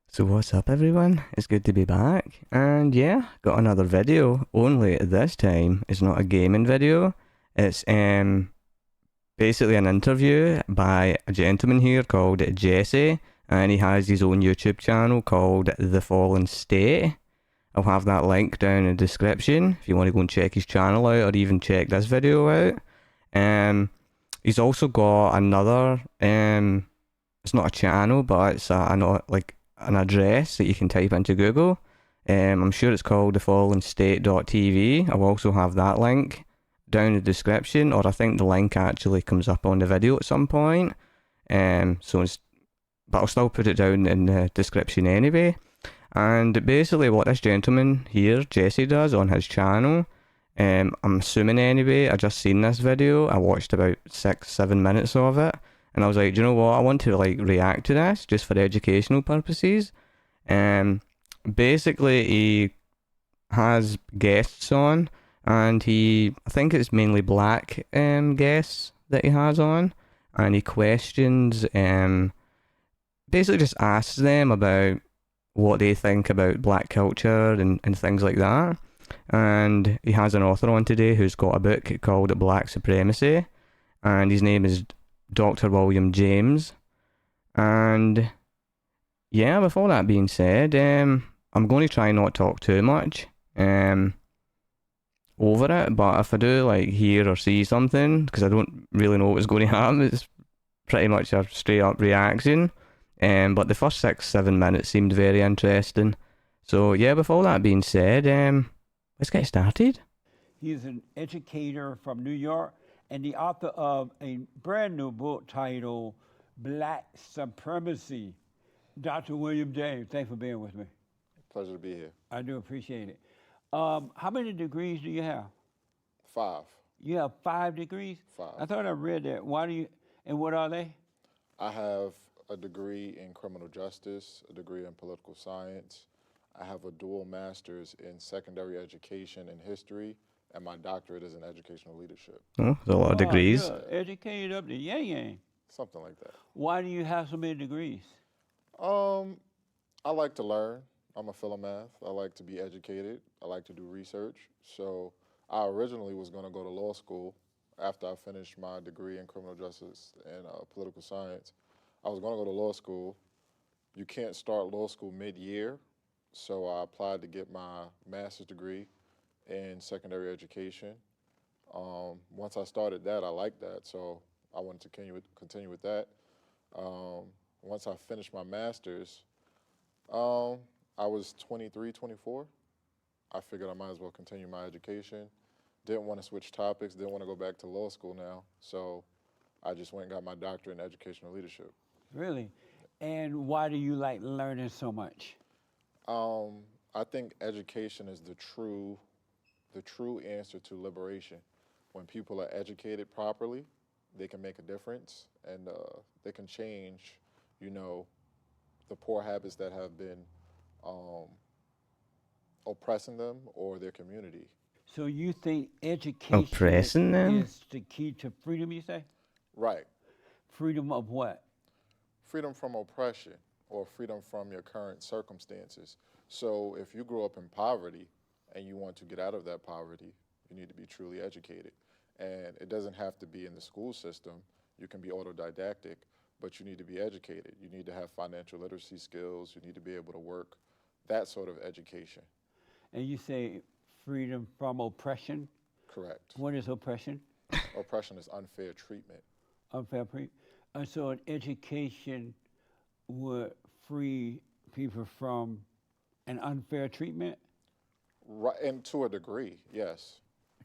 So what's up everyone? It's good to be back. And yeah, got another video. Only this time it's not a gaming video. It's basically an interview by a gentleman here called Jesse, and he has his own YouTube channel called The Fallen State. I'll have that link down in the description if you want to go and check his channel out or even check this video out. He's also got another it's not a channel, but it's like an address that you can type into Google. I'm sure it's called thefallenstate.tv. I'll also have that link down in the description, or I think the link actually comes up on the video at some point. But I'll still put it down in the description anyway. And basically, what this gentleman here, Jesse, does on his channel, I'm assuming anyway, I just seen this video. I watched about 6-7 minutes of it, and I was like, do you know what? I want to like react to this just for educational purposes. Basically, he has guests on, and I think it's mainly black guests that he has on, and he questions, basically just asks them about what they think about black culture and things like that. And he has an author on today who's got a book called Black Supremacy, and his name is Dr. William James. And yeah, with all that being said, I'm going to try not talk too much over it, but if I do like hear or see something, because I don't really know what's going to happen, it's pretty much a straight up reaction. But the first 6-7 minutes seemed very interesting. So yeah, with all that being said, let's get started. He's an educator from New York and the author of a brand new book titled Black Supremacy. Dr. William James, thanks for being with me. Pleasure to be here. I do appreciate it. How many degrees do you have? 5. You have 5 degrees? 5. I thought I read that. And what are they? I have a degree in criminal justice, a degree in political science. I have a dual master's in secondary education and history, and my doctorate is in educational leadership. Oh, there's a lot of degrees. You're educated up to yang. Something like that. Why do you have so many degrees? I like to learn. I'm a philomath. I like to be educated. I like to do research. So I originally was going to go to law school after I finished my degree in criminal justice and political science. I was going to go to law school. You can't start law school mid-year, so I applied to get my master's degree in secondary education. Once I started that, I liked that, so I wanted to continue with that. Once I finished my master's, I was 23, 24. I figured I might as well continue my education. Didn't want to switch topics, didn't want to go back to law school now, so I just went and got my doctorate in educational leadership. Really? And why do you like learning so much? I think education is the true answer to liberation. When people are educated properly, they can make a difference, and they can change, the poor habits that have been oppressing them or their community. So you think education Oppressing them? is the key to freedom, you say? Right. Freedom of what? Freedom from oppression or freedom from your current circumstances. So if you grow up in poverty and you want to get out of that poverty, you need to be truly educated. And it doesn't have to be in the school system. You can be autodidactic, but you need to be educated. You need to have financial literacy skills. You need to be able to work, that sort of education. And you say freedom from oppression? Correct. What is oppression? Oppression is unfair treatment. Unfair treatment. So an education would free people from an unfair treatment? Right, and to a degree, yes.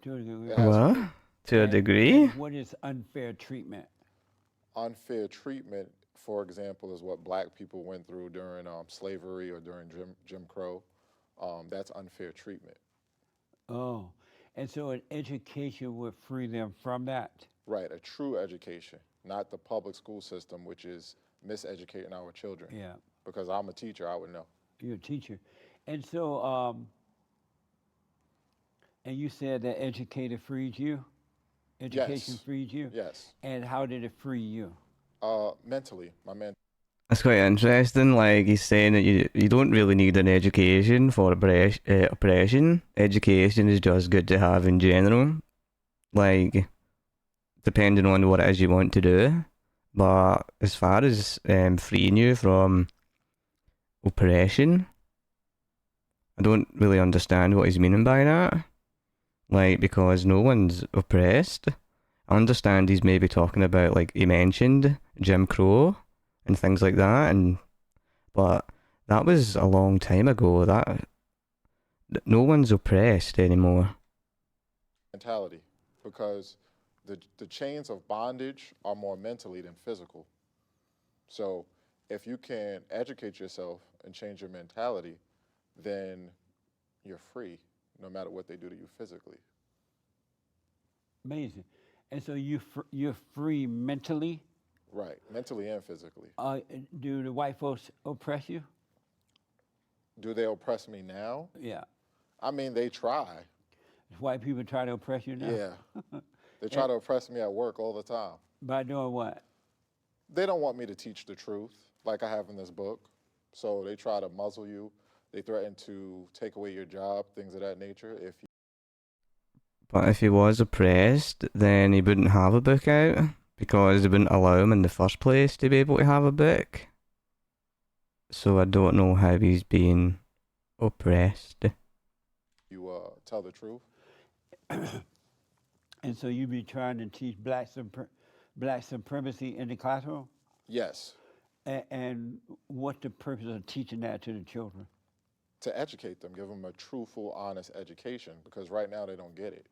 To a degree. What? To a degree? And what is unfair treatment? Unfair treatment, for example, is what black people went through during slavery or during Jim Crow. That's unfair treatment. Oh, and so an education would free them from that? Right, a true education, not the public school system, which is miseducating our children. Yeah. Because I'm a teacher, I would know. You're a teacher. And so, and you said that educator freed you? Education Yes. freed you? Yes. And how did it free you? Mentally, my That's quite interesting. Like he's saying that you don't really need an education for oppression. Education is just good to have in general. Like depending on what it is you want to do. But as far as freeing you from oppression, I don't really understand what he's meaning by that. Like because no one's oppressed. I understand he's maybe talking about like he mentioned Jim Crow and things like that, and but that was a long time ago. That no one's oppressed anymore. Mentality, because the chains of bondage are more mentally than physical. So if you can educate yourself and change your mentality, then you're free, no matter what they do to you physically. Amazing. And so you're free mentally. Right, mentally and physically. Do the white folks oppress you? Do they oppress me now? Yeah. I mean, they try. White people try to oppress you now? Yeah. They try to oppress me at work all the time. By doing what? They don't want me to teach the truth like I have in this book. So they try to muzzle you. They threaten to take away your job, things of that nature. But if he was oppressed, then he wouldn't have a book out because they wouldn't allow him in the first place to be able to have a book. So I don't know how he's being oppressed. You tell the truth. And so you be trying to teach black supremacy in the classroom? Yes, And what's the purpose of teaching that to the children? to educate them, give them a truthful, honest education, because right now they don't get it.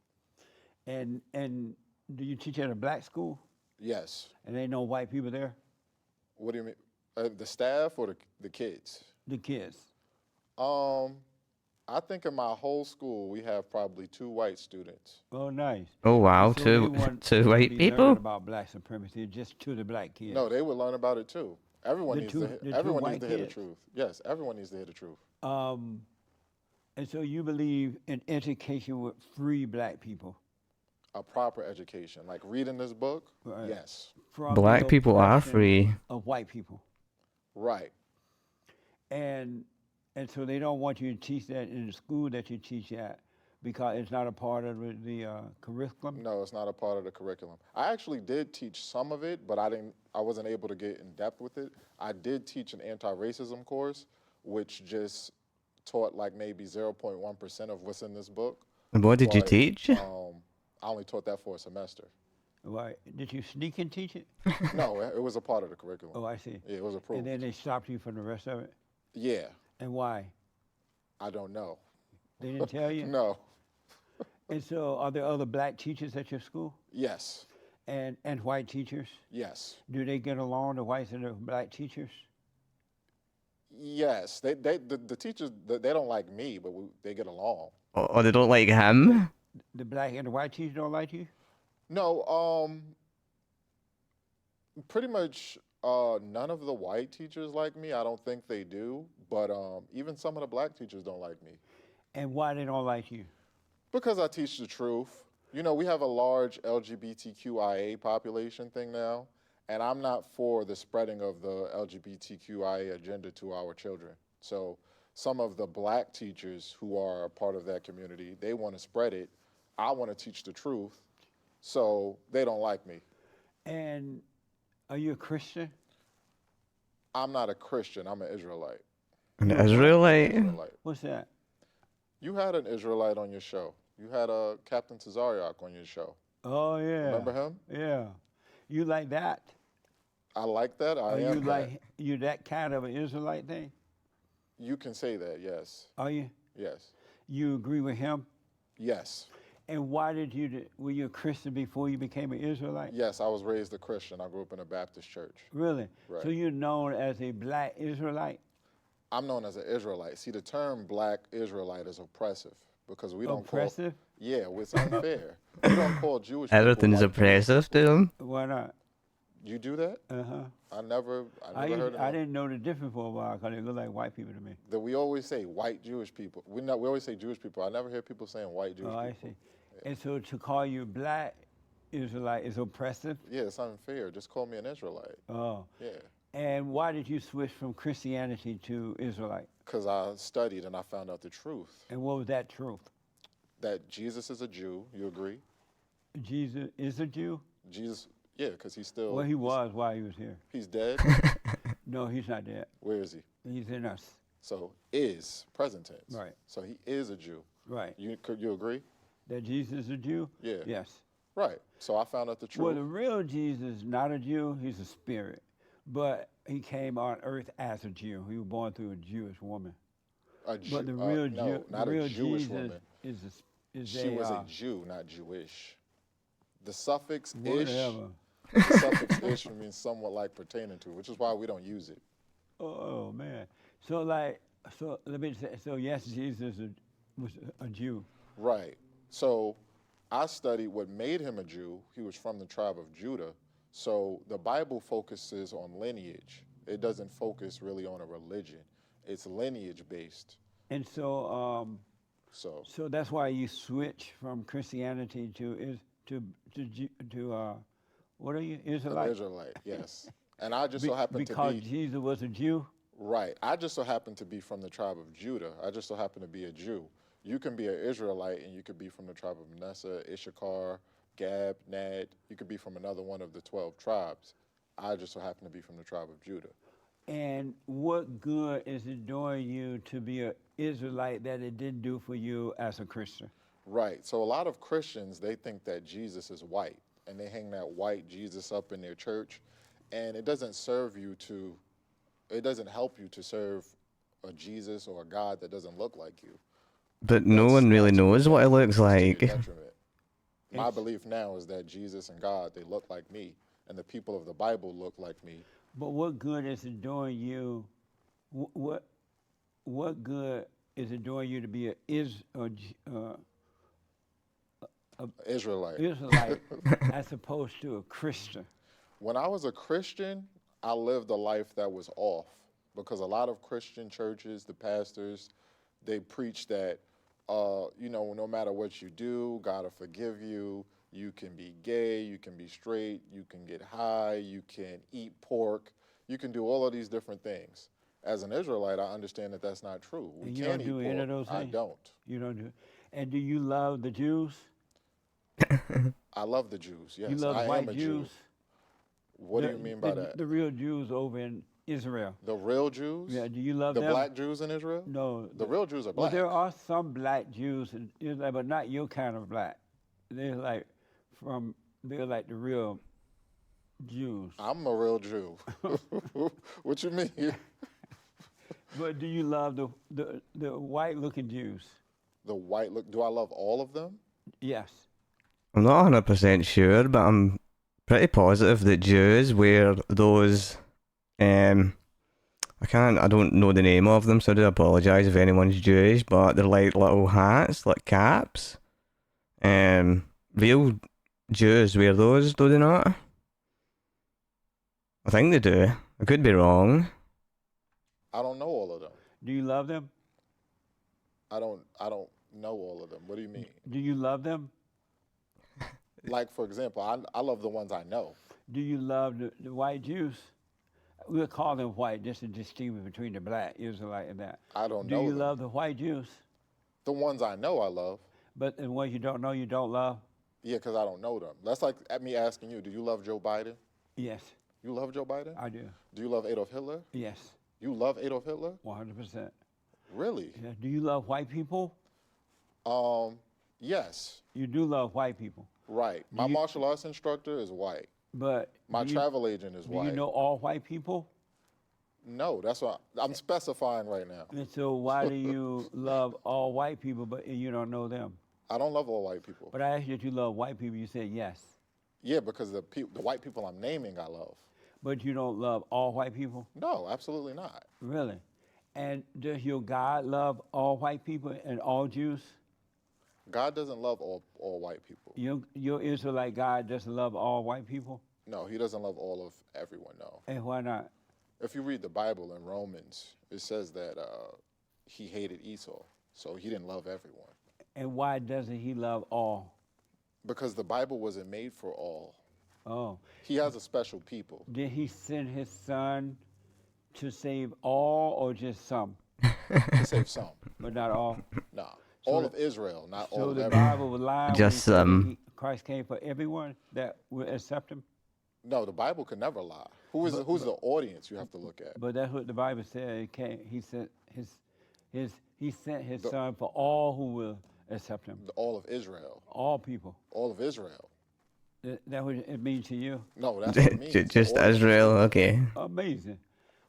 And do you teach at a black school? Yes. And ain't no white people there? What do you mean? The staff or the kids? The kids. Um, I think in my whole school we have probably 2 white students. Oh, nice. Oh wow, And so they want two to white be people. learning about black supremacy just to the black kids. No, they would learn about it too. Everyone The needs two- to. the two Everyone needs white to hear the kids. truth. Yes, everyone needs to hear the truth. And so you believe in education would free black people A proper education, like reading this book. Right. Yes, from Black the people are oppression free. of white people. right. And so they don't want you to teach that in the school that you teach at because it's not a part of the curriculum. No, it's not a part of the curriculum. I actually did teach some of it, but I didn't. I wasn't able to get in depth with it. I did teach an anti-racism course, which just taught like maybe 0.1% of what's in this book. And what did you But teach? I only taught that for a semester. Right. Did you sneak and teach it? No, it was a part of the curriculum. Oh, I see. Yeah, it was approved. And then they stopped you from the rest of it? Yeah, And why? I don't know. They didn't tell you? No. And so are there other black teachers at your school Yes. and white teachers? Yes. Do they get along, the whites and the black teachers? Yes. The teachers they don't like me, but they get along. Or they don't like him? The black and the white teachers don't like you? No. Pretty much none of the white teachers like me. I don't think they do. But even some of the black teachers don't like me And why they don't like you? because I teach the truth. You know, we have a large LGBTQIA population thing now, and I'm not for the spreading of the LGBTQIA agenda to our children. So some of the black teachers who are a part of that community, they want to spread it. I want to teach the truth, so they don't like me. And are you a Christian? I'm not a Christian. I'm an Israelite. An Israelite? Israelite. What's that? You had an Israelite on your show. You had a Captain Tazariak on your show. Oh, yeah. Remember him? Yeah. You like that? I like that. I Are am you that. like you that kind of an Israelite thing? You can say that, yes. Are you? Yes. You agree with him? Yes. And why did you? Were you a Christian before you became an Israelite? Yes, I was raised a Christian. I grew up in a Baptist church. Really? Right. So you're known as a black Israelite? I'm known as an Israelite. See, the term black Israelite is oppressive because we don't Oppressive? call. Yeah, it's unfair. We don't call Jewish people Everything's white oppressive to them. Why not? people. You do that? Uh-huh. I never I heard of it. didn't know the difference for a while because they look like white people to me. That we always say white Jewish people. We always say Jewish people. I never hear people saying white Jewish Oh, I people. see. And so to call you black Israelite is oppressive? Yeah, it's unfair. Just call me an Israelite. Oh. Yeah. And why did you switch from Christianity to Israelite? Because I studied and I found out the truth And what was that truth? that Jesus is a Jew. You agree? Jesus is a Jew? Jesus, yeah, because he's still. Well, he was while he was here. He's dead. No, he's not dead. Where is he? He's in us. So is present tense. Right. So he is a Jew. Right. You agree? That Jesus is a Jew? Yeah. Yes. Right. So I found out the truth. Well, the real Jesus is not a Jew, he's a spirit. But he came on earth as a Jew. He was born through a Jewish woman. But the real no, Jew, not the real a Jewish Jesus woman. is She was a Jew, not Jewish. The suffix ish. whatever. The suffix ish means somewhat like pertaining to, which is why we don't use it. Oh man. So let me say. So yes, Jesus was a Jew. Right. So I studied what made him a Jew. He was from the tribe of Judah. So the Bible focuses on lineage. It doesn't focus really on a religion. It's lineage based. And so So that's why you switch from Christianity to what are you, an Israelite? Israelite, yes. And I just so happen to Because be Jesus was a Jew. right. I just so happen to be from the tribe of Judah. I just so happen to be a Jew. You can be an Israelite and you could be from the tribe of Manasseh, Issachar, Gad, Nad. You could be from another one of the 12 tribes. I just so happen to be from the tribe of Judah. And what good is it doing you to be an Israelite that it didn't do for you as a Christian? Right. So a lot of Christians, they think that Jesus is white, and they hang that white Jesus up in their church, and it doesn't it doesn't help you to serve a Jesus or a God that doesn't look like you. But no one really knows what it looks like. My belief now is that Jesus and God, they look like me, and the people of the Bible look like me. But what good is it doing you? What good is it doing you to be Israelite. Israelite as opposed to a Christian? When I was a Christian, I lived a life that was off because a lot of Christian churches, the pastors, they preach that, no matter what you do, God will forgive you. You can be gay, you can be straight, you can get high, you can eat pork, you can do all of these different things. As an Israelite, I understand that that's not true. We And you can't don't do eat any pork. of those I things? don't. You don't do. And do you love the Jews? I love the Jews, yes. You love I white am a Jews? Jew. What do you mean by that? The real Jews over in Israel. The real Jews? Yeah, do you love The them? black Jews in Israel? No. The real Jews are Well, black. there are some black Jews in Israel, but not your kind of black. They're like the real Jews. I'm a real Jew. What you mean? But do you love the white looking Jews? The white look. Do I love all of them? Yes. I'm not 100% sure, but I'm pretty positive that Jews wear those, I don't know the name of them, so I do apologise if anyone's Jewish, but they're like little hats, like caps. Real Jews wear those, do they not? I think they do. I could be wrong. I don't know all of them. Do you love them? I don't know all of them. What do you mean? Do you love them? Like, for example, I love the ones I know. Do you love the white Jews? We'll call them white just to distinguish between the black Israelite and that. I don't Do know you them. love the white Jews? The ones I know I love. But the ones you don't know, you don't love? Yeah, because I don't know them. That's like me asking you, do you love Joe Biden? Yes, You love Joe Biden? I do. Do you love Adolf Hitler? Yes, You love Adolf Hitler? 100%. Really? Yeah. Do you love white people? Yes. You do love white people. Right. My martial arts instructor is white. But My travel agent is do white. you know all white people? No, that's what I'm specifying right now. And so why do you love all white people but you don't know them? I don't love all white people. But I asked you if you love white people, you said yes. Yeah, because the white people I'm naming I love. But you don't love all white people? No, absolutely not. Really? And does your God love all white people and all Jews? God doesn't love all white people. Your Israelite God doesn't love all white people? No, he doesn't love all of everyone, no. And why not? If you read the Bible in Romans, it says that he hated Esau, so he didn't love everyone. And why doesn't he love all? Because the Bible wasn't made for all. Oh, He has a special people did he send his son to save all or just some, to save some. but not all? Nah, So all the- of Israel, not all So of the everyone. Bible was lying when he Just said that Christ came for everyone that will accept him. No, the Bible can never lie. Who's the audience you have to look at? But that's what the Bible said. It came, he sent he sent his son for all who will accept him, All of Israel. all people. All of Israel. That what it means to you? No, that's what it means. Just The audience. Israel, okay. Amazing.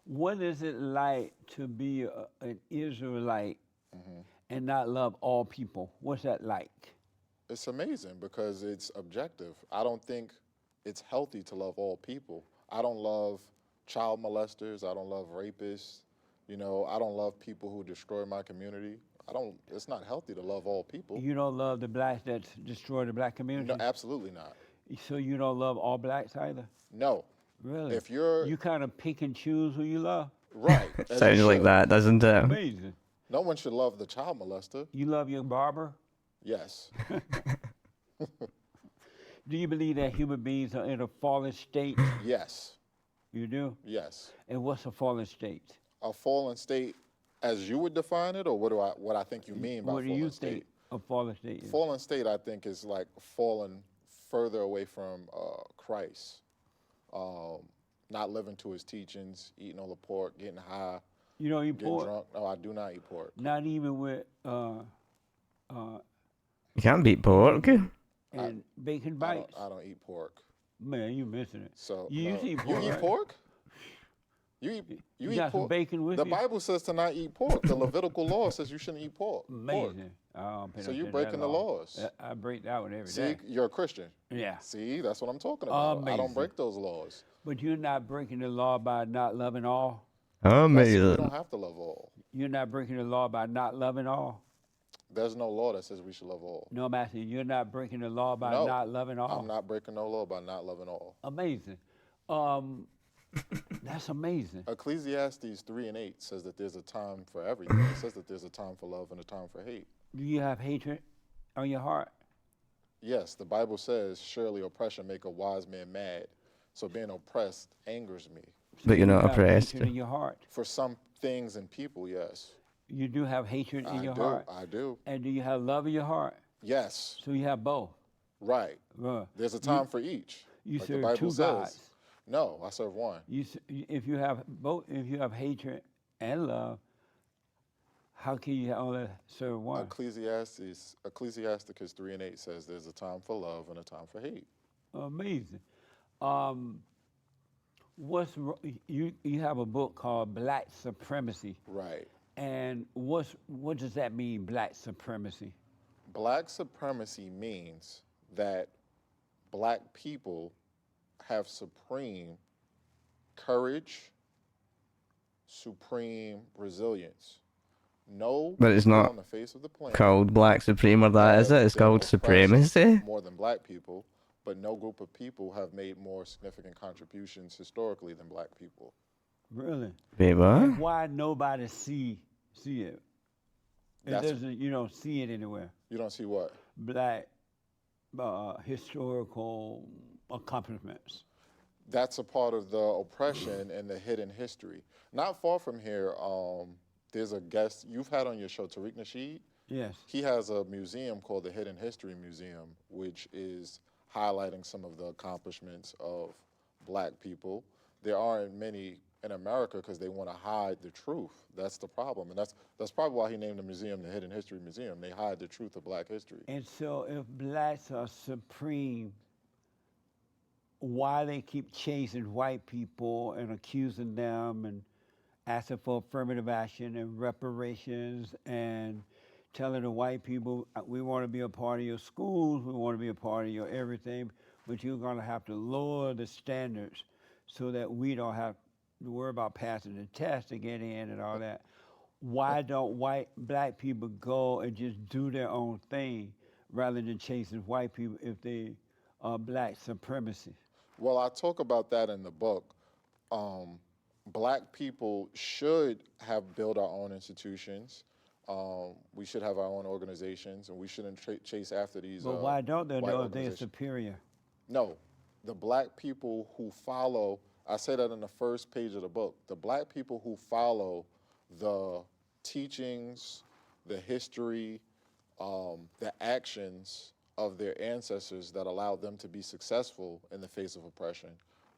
What is it like to be an Israelite and not love all people? What's that like? It's amazing because it's objective. I don't think it's healthy to love all people. I don't love child molesters. I don't love rapists. You know, I don't love people who destroy my community. It's not healthy to love all people. You don't love the blacks that destroy the black community? No, absolutely not. So you don't love all blacks either? No. Really? If you're You kind of pick and choose who you love? right, as you Sounds like should. that, doesn't it? Amazing. No one should love the child molester. You love your barber? Yes. Do you believe that human beings are in a fallen state? Yes. You do? Yes. And what's a fallen state? A fallen state, as you would define it, or what I think you mean by What do fallen you state? think a fallen state is? Fallen state, I think, is like fallen further away from Christ, not living to his teachings, eating all the pork, getting high, You don't eat getting pork? drunk. No, I do not eat pork. Not even with You can't beat pork. and bacon I bites? don't eat pork. Man, you missing it. So You no. used to eat You pork, eat right? pork? You You eat got some pork? bacon with The you? Bible says to not eat pork. The Levitical law says you shouldn't eat pork. Amazing. I don't pay So no you're attention to that breaking the law. laws. I break that one every See, day. you're a Christian. Yeah. See, that's what I'm talking about. I Amazing. don't break those laws. But you're not breaking the law by not loving all? You Amazing. don't have to love all. You're not breaking the law by not loving all? There's no law that says we should love all. No, I'm asking you, you're not breaking the law by No, not loving all? I'm not breaking no law by not loving all. Amazing. That's amazing. Ecclesiastes 3:8 says that there's a time for everything. It says that there's a time for love and a time for hate. Do you have hatred on your heart? Yes, the Bible says, surely oppression make a wise man mad. So being oppressed angers me. But you're You not have oppressed. hatred in your heart. For some things and people, yes. You do have hatred in your heart. I do. And do you have love in your heart? Yes, So you have both. right. There's a time for each. You like the serve Bible two says. gods. No, I serve one. If you have both, if you have hatred and love, how can you only serve one? Ecclesiasticus 3:8 says there's a time for love and a time for hate. Amazing. You have a book called Black Supremacy, Right. and what does that mean, Black Supremacy? Black supremacy means that black people have supreme courage, supreme resilience. No But it's people not on the face of the planet Called Black Supreme or that, is it? It's been called oppressed Supremacy. more than black people, but no group of people have made more significant contributions historically than black people. Really? Wait, what? And why nobody see it? It That's- doesn't. You don't see it anywhere. You don't see what? Black historical accomplishments. That's a part of the oppression and the hidden history. Not far from here, there's a guest you've had on your show, Tariq Nasheed. Yes. He has a museum called the Hidden History Museum, which is highlighting some of the accomplishments of black people. There aren't many in America because they want to hide the truth. That's the problem. And that's probably why he named the museum the Hidden History Museum. They hide the truth of black history. And so, if blacks are supreme, why they keep chasing white people and accusing them and asking for affirmative action and reparations and telling the white people, we want to be a part of your schools, we want to be a part of your everything, but you're going to have to lower the standards so that we don't have to worry about passing the test to get in and all that. Why don't black people go and just do their own thing rather than chasing white people if they are black supremacy? Well, I talk about that in the book. Black people should have built our own institutions. We should have our own organizations, and we shouldn't chase after these. But why don't they white know if they're organizations. superior? No, The black people who follow, I say that in the first page of the book, the black people who follow the teachings, the history, the actions of their ancestors that allowed them to be successful in the face of oppression,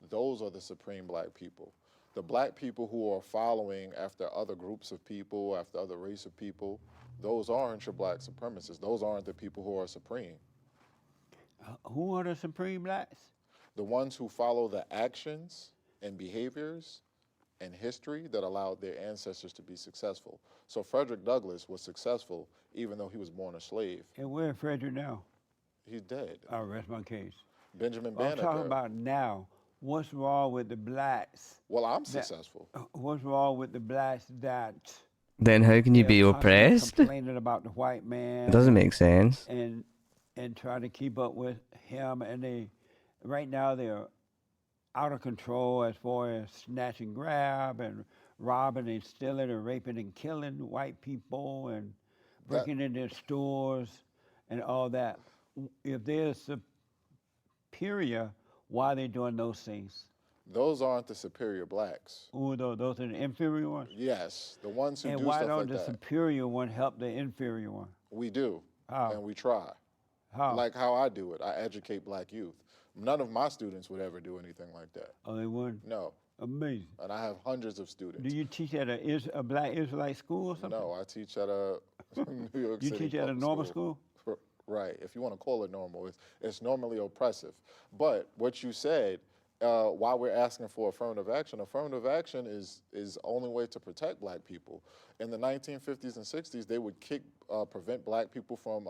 those are the supreme black people. The black people who are following after other groups of people, after other race of people, those aren't your black supremacists. Those aren't the people who are supreme. Who are the supreme blacks? The ones who follow the actions and behaviors and history that allowed their ancestors to be successful. So Frederick Douglass was successful even though he was born a slave. And where's Frederick now? He's dead. I'll rest my case. Benjamin I'm talking Banneker. about now. What's wrong with the blacks? Well, I'm successful. What's wrong with the blacks that Then how can you they're be constantly oppressed? complaining about the white man It doesn't make sense. and trying to keep up with him, and they right now they're out of control as far as snatch and grab and robbing and stealing and raping and killing white people and breaking into their stores and all that. If they're superior, why are they doing those things? Those aren't the superior blacks. Ooh, those are the inferior ones. Yes, the ones who And do why stuff don't like the that. superior one help the inferior one? We do, How? and we try. How? Like how I do it. I educate black youth. None of my students would ever do anything like that. Oh, they wouldn't? No, Amazing. and I have hundreds of students. Do you teach at a black Israelite school or something? No, I teach at a New York You City teach at a public normal school? Right. If you want to call it normal, it's normally oppressive. But what you said, why we're asking for affirmative action is only way to protect black people. In the 1950s and 60s, they would prevent black people from,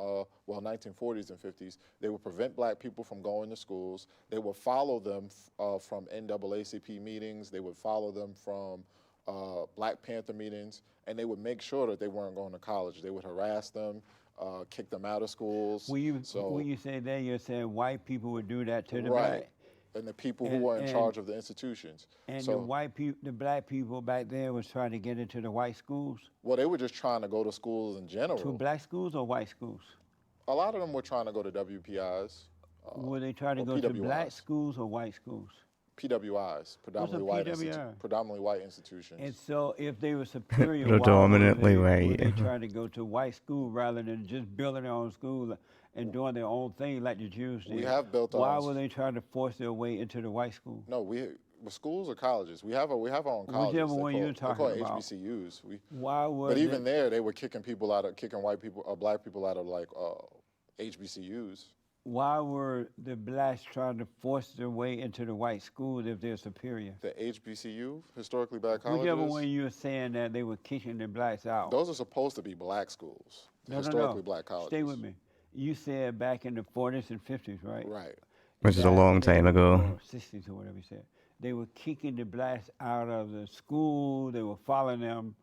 1940s and 50s, they would prevent black people from going to schools. They would follow them from NAACP meetings. They would follow them from Black Panther meetings, and they would make sure that they weren't going to college. They would harass them, kick them out of schools. When you say that, you're saying white people would do that to the Right. black? And the people who were in charge of the institutions. And So, the black people back there was trying to get into the white schools? well, they were just trying to go to schools in general. To black schools or white schools? A lot of them were trying to go to WPIs. Were they trying to or go to black PWIs. schools or white schools? PWIs, predominantly PWI? predominantly white institutions. And so if they were superior, Predominantly why were white. they trying to go to white school rather than just building their own school and doing their own thing like the Jews did? We have built our Why own were they trying to force their way into the white school? No, schools or colleges. We have our own colleges. Whichever one you're They're talking called about. HBCUs. Why were But they, even there, they were kicking white people, black people out of like HBCUs. why were the blacks trying to force their way into the white schools if they're superior? The HBCU, historically black colleges. Whichever one you're saying that they were kicking the blacks out. Those are supposed to be black schools. No, historically black colleges. Stay with me. You said back in the 40s and 50s, right? Right. Which is a that long they time were- ago. or 60s or whatever you said. They were kicking the blacks out of the school. They were following them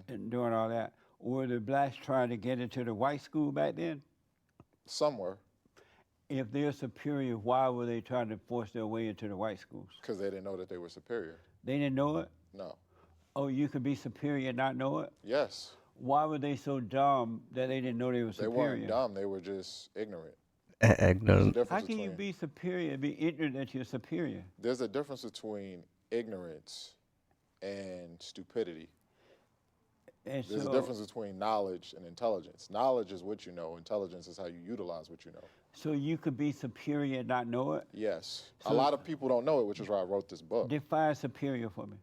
and doing all that. Were the blacks trying to get into the white school back then? Some were, If they're superior, why were they trying to force their way into the white schools? because they didn't know that they were superior. They didn't know it? No. Oh, you could be superior and not know it? Yes. Why were they so dumb that they didn't know they were They superior? weren't dumb. They were just ignorant. Ignorant. There's a How difference can you between- be superior and be ignorant that you're superior? There's a difference between ignorance and stupidity. And There's so, a difference between knowledge and intelligence. Knowledge is what you know. Intelligence is how you utilize what you know. so you could be superior and not know it? Yes. A So- lot of people don't know it, which is why I wrote this book. Define superior for me.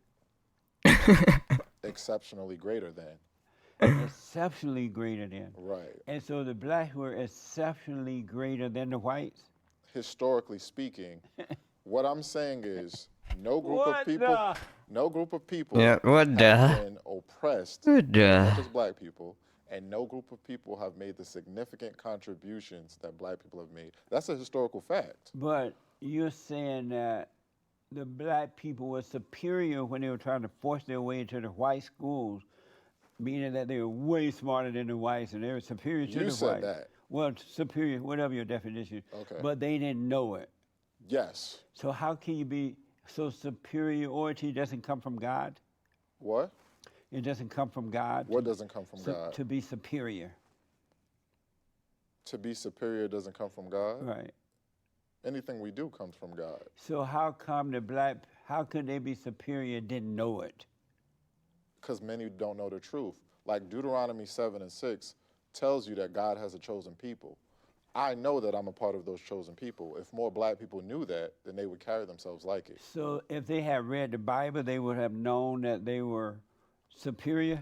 Exceptionally greater than. Exceptionally greater than. Right. And so the blacks were exceptionally greater than the whites? Historically speaking, what I'm saying is no group What of people the- no group of people Yeah, what have the? been oppressed What as much the? as black people, and no group of people have made the significant contributions that black people have made. That's a historical fact. But you're saying that the black people were superior when they were trying to force their way into the white schools, meaning that they were way smarter than the whites and they were superior to You the said whites. that. Well, superior, whatever your definition. Okay. But they didn't know it. Yes. So how can you be, so superiority doesn't come from God? What? It doesn't come from God? What doesn't come from So- God? To be superior, To be superior doesn't come from God? right? Anything we do comes from God. So how could they be superior and didn't know it? Because many don't know the truth. Like Deuteronomy 7 and 6 tells you that God has a chosen people. I know that I'm a part of those chosen people. If more black people knew that, then they would carry themselves like it. So if they had read the Bible, they would have known that they were superior?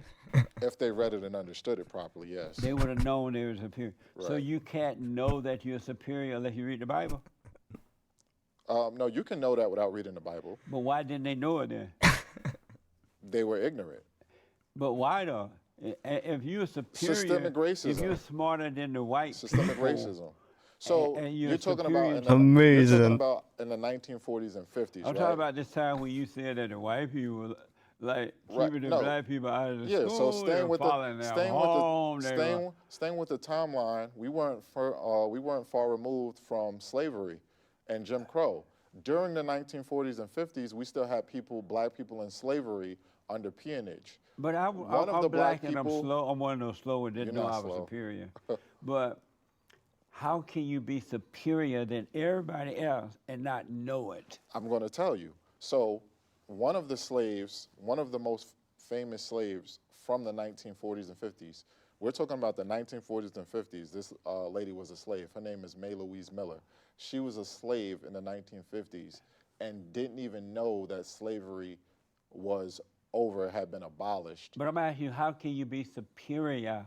If they read it and understood it properly, yes. They would have known they were superior. So Right. you can't know that you're superior unless you read the Bible? No, you can know that without reading the Bible. But why didn't they know it then? They were ignorant. But why though? If you're superior, Systemic racism. if you're smarter than the white Systemic people, racism. So and you're you're talking superior about to- you're talking Amazing. about in the 1940s and 50s, I'm right? talking about this time when you said that the white people like Right, keeping the no. black people out of the Yeah, school, so they were following their home, they were- staying with the timeline, we weren't far removed from slavery and Jim Crow. During the 1940s and 50s, we still had black people in slavery under peonage. But One of I'm the black black and I'm people- slow. I'm one of those slow and didn't You're know not I was slow. superior. But how can you be superior than everybody else and not know it? I'm going to tell you. So, one of the most famous slaves from the 1940s and 50s, we're talking about the 1940s and 50s. This lady was a slave. Her name is May Louise Miller. She was a slave in the 1950s and didn't even know that slavery was over, had been abolished. But I'm asking you, how can you be superior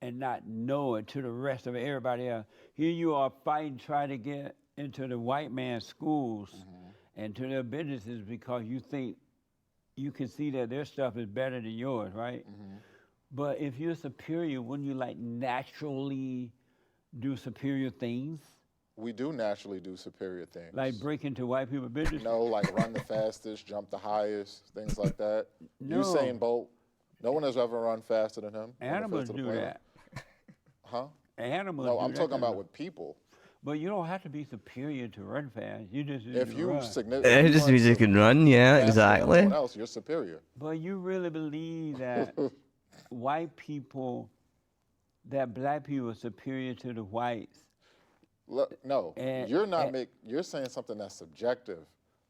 and not know it to the rest of everybody else? Here you are fighting, trying to get into the white man's schools and to their businesses because you think you can see that their stuff is better than yours, right? But if you're superior, wouldn't you like naturally do superior things? We do naturally do superior things. Like break into white people's business? No, like run the fastest, jump the highest, things like that. No. Usain Bolt, no one has ever run faster than him. on the Animals face of the do planet. that. Huh? Animals No, do I'm that talking kind about of- with people. But you don't have to be superior to run fast. You just need If to you run. It just means you can run, yeah, exactly. Everyone else, you're superior. But you really believe that white people, that black people are superior to the whites? Look, no, And- you're saying something that's subjective.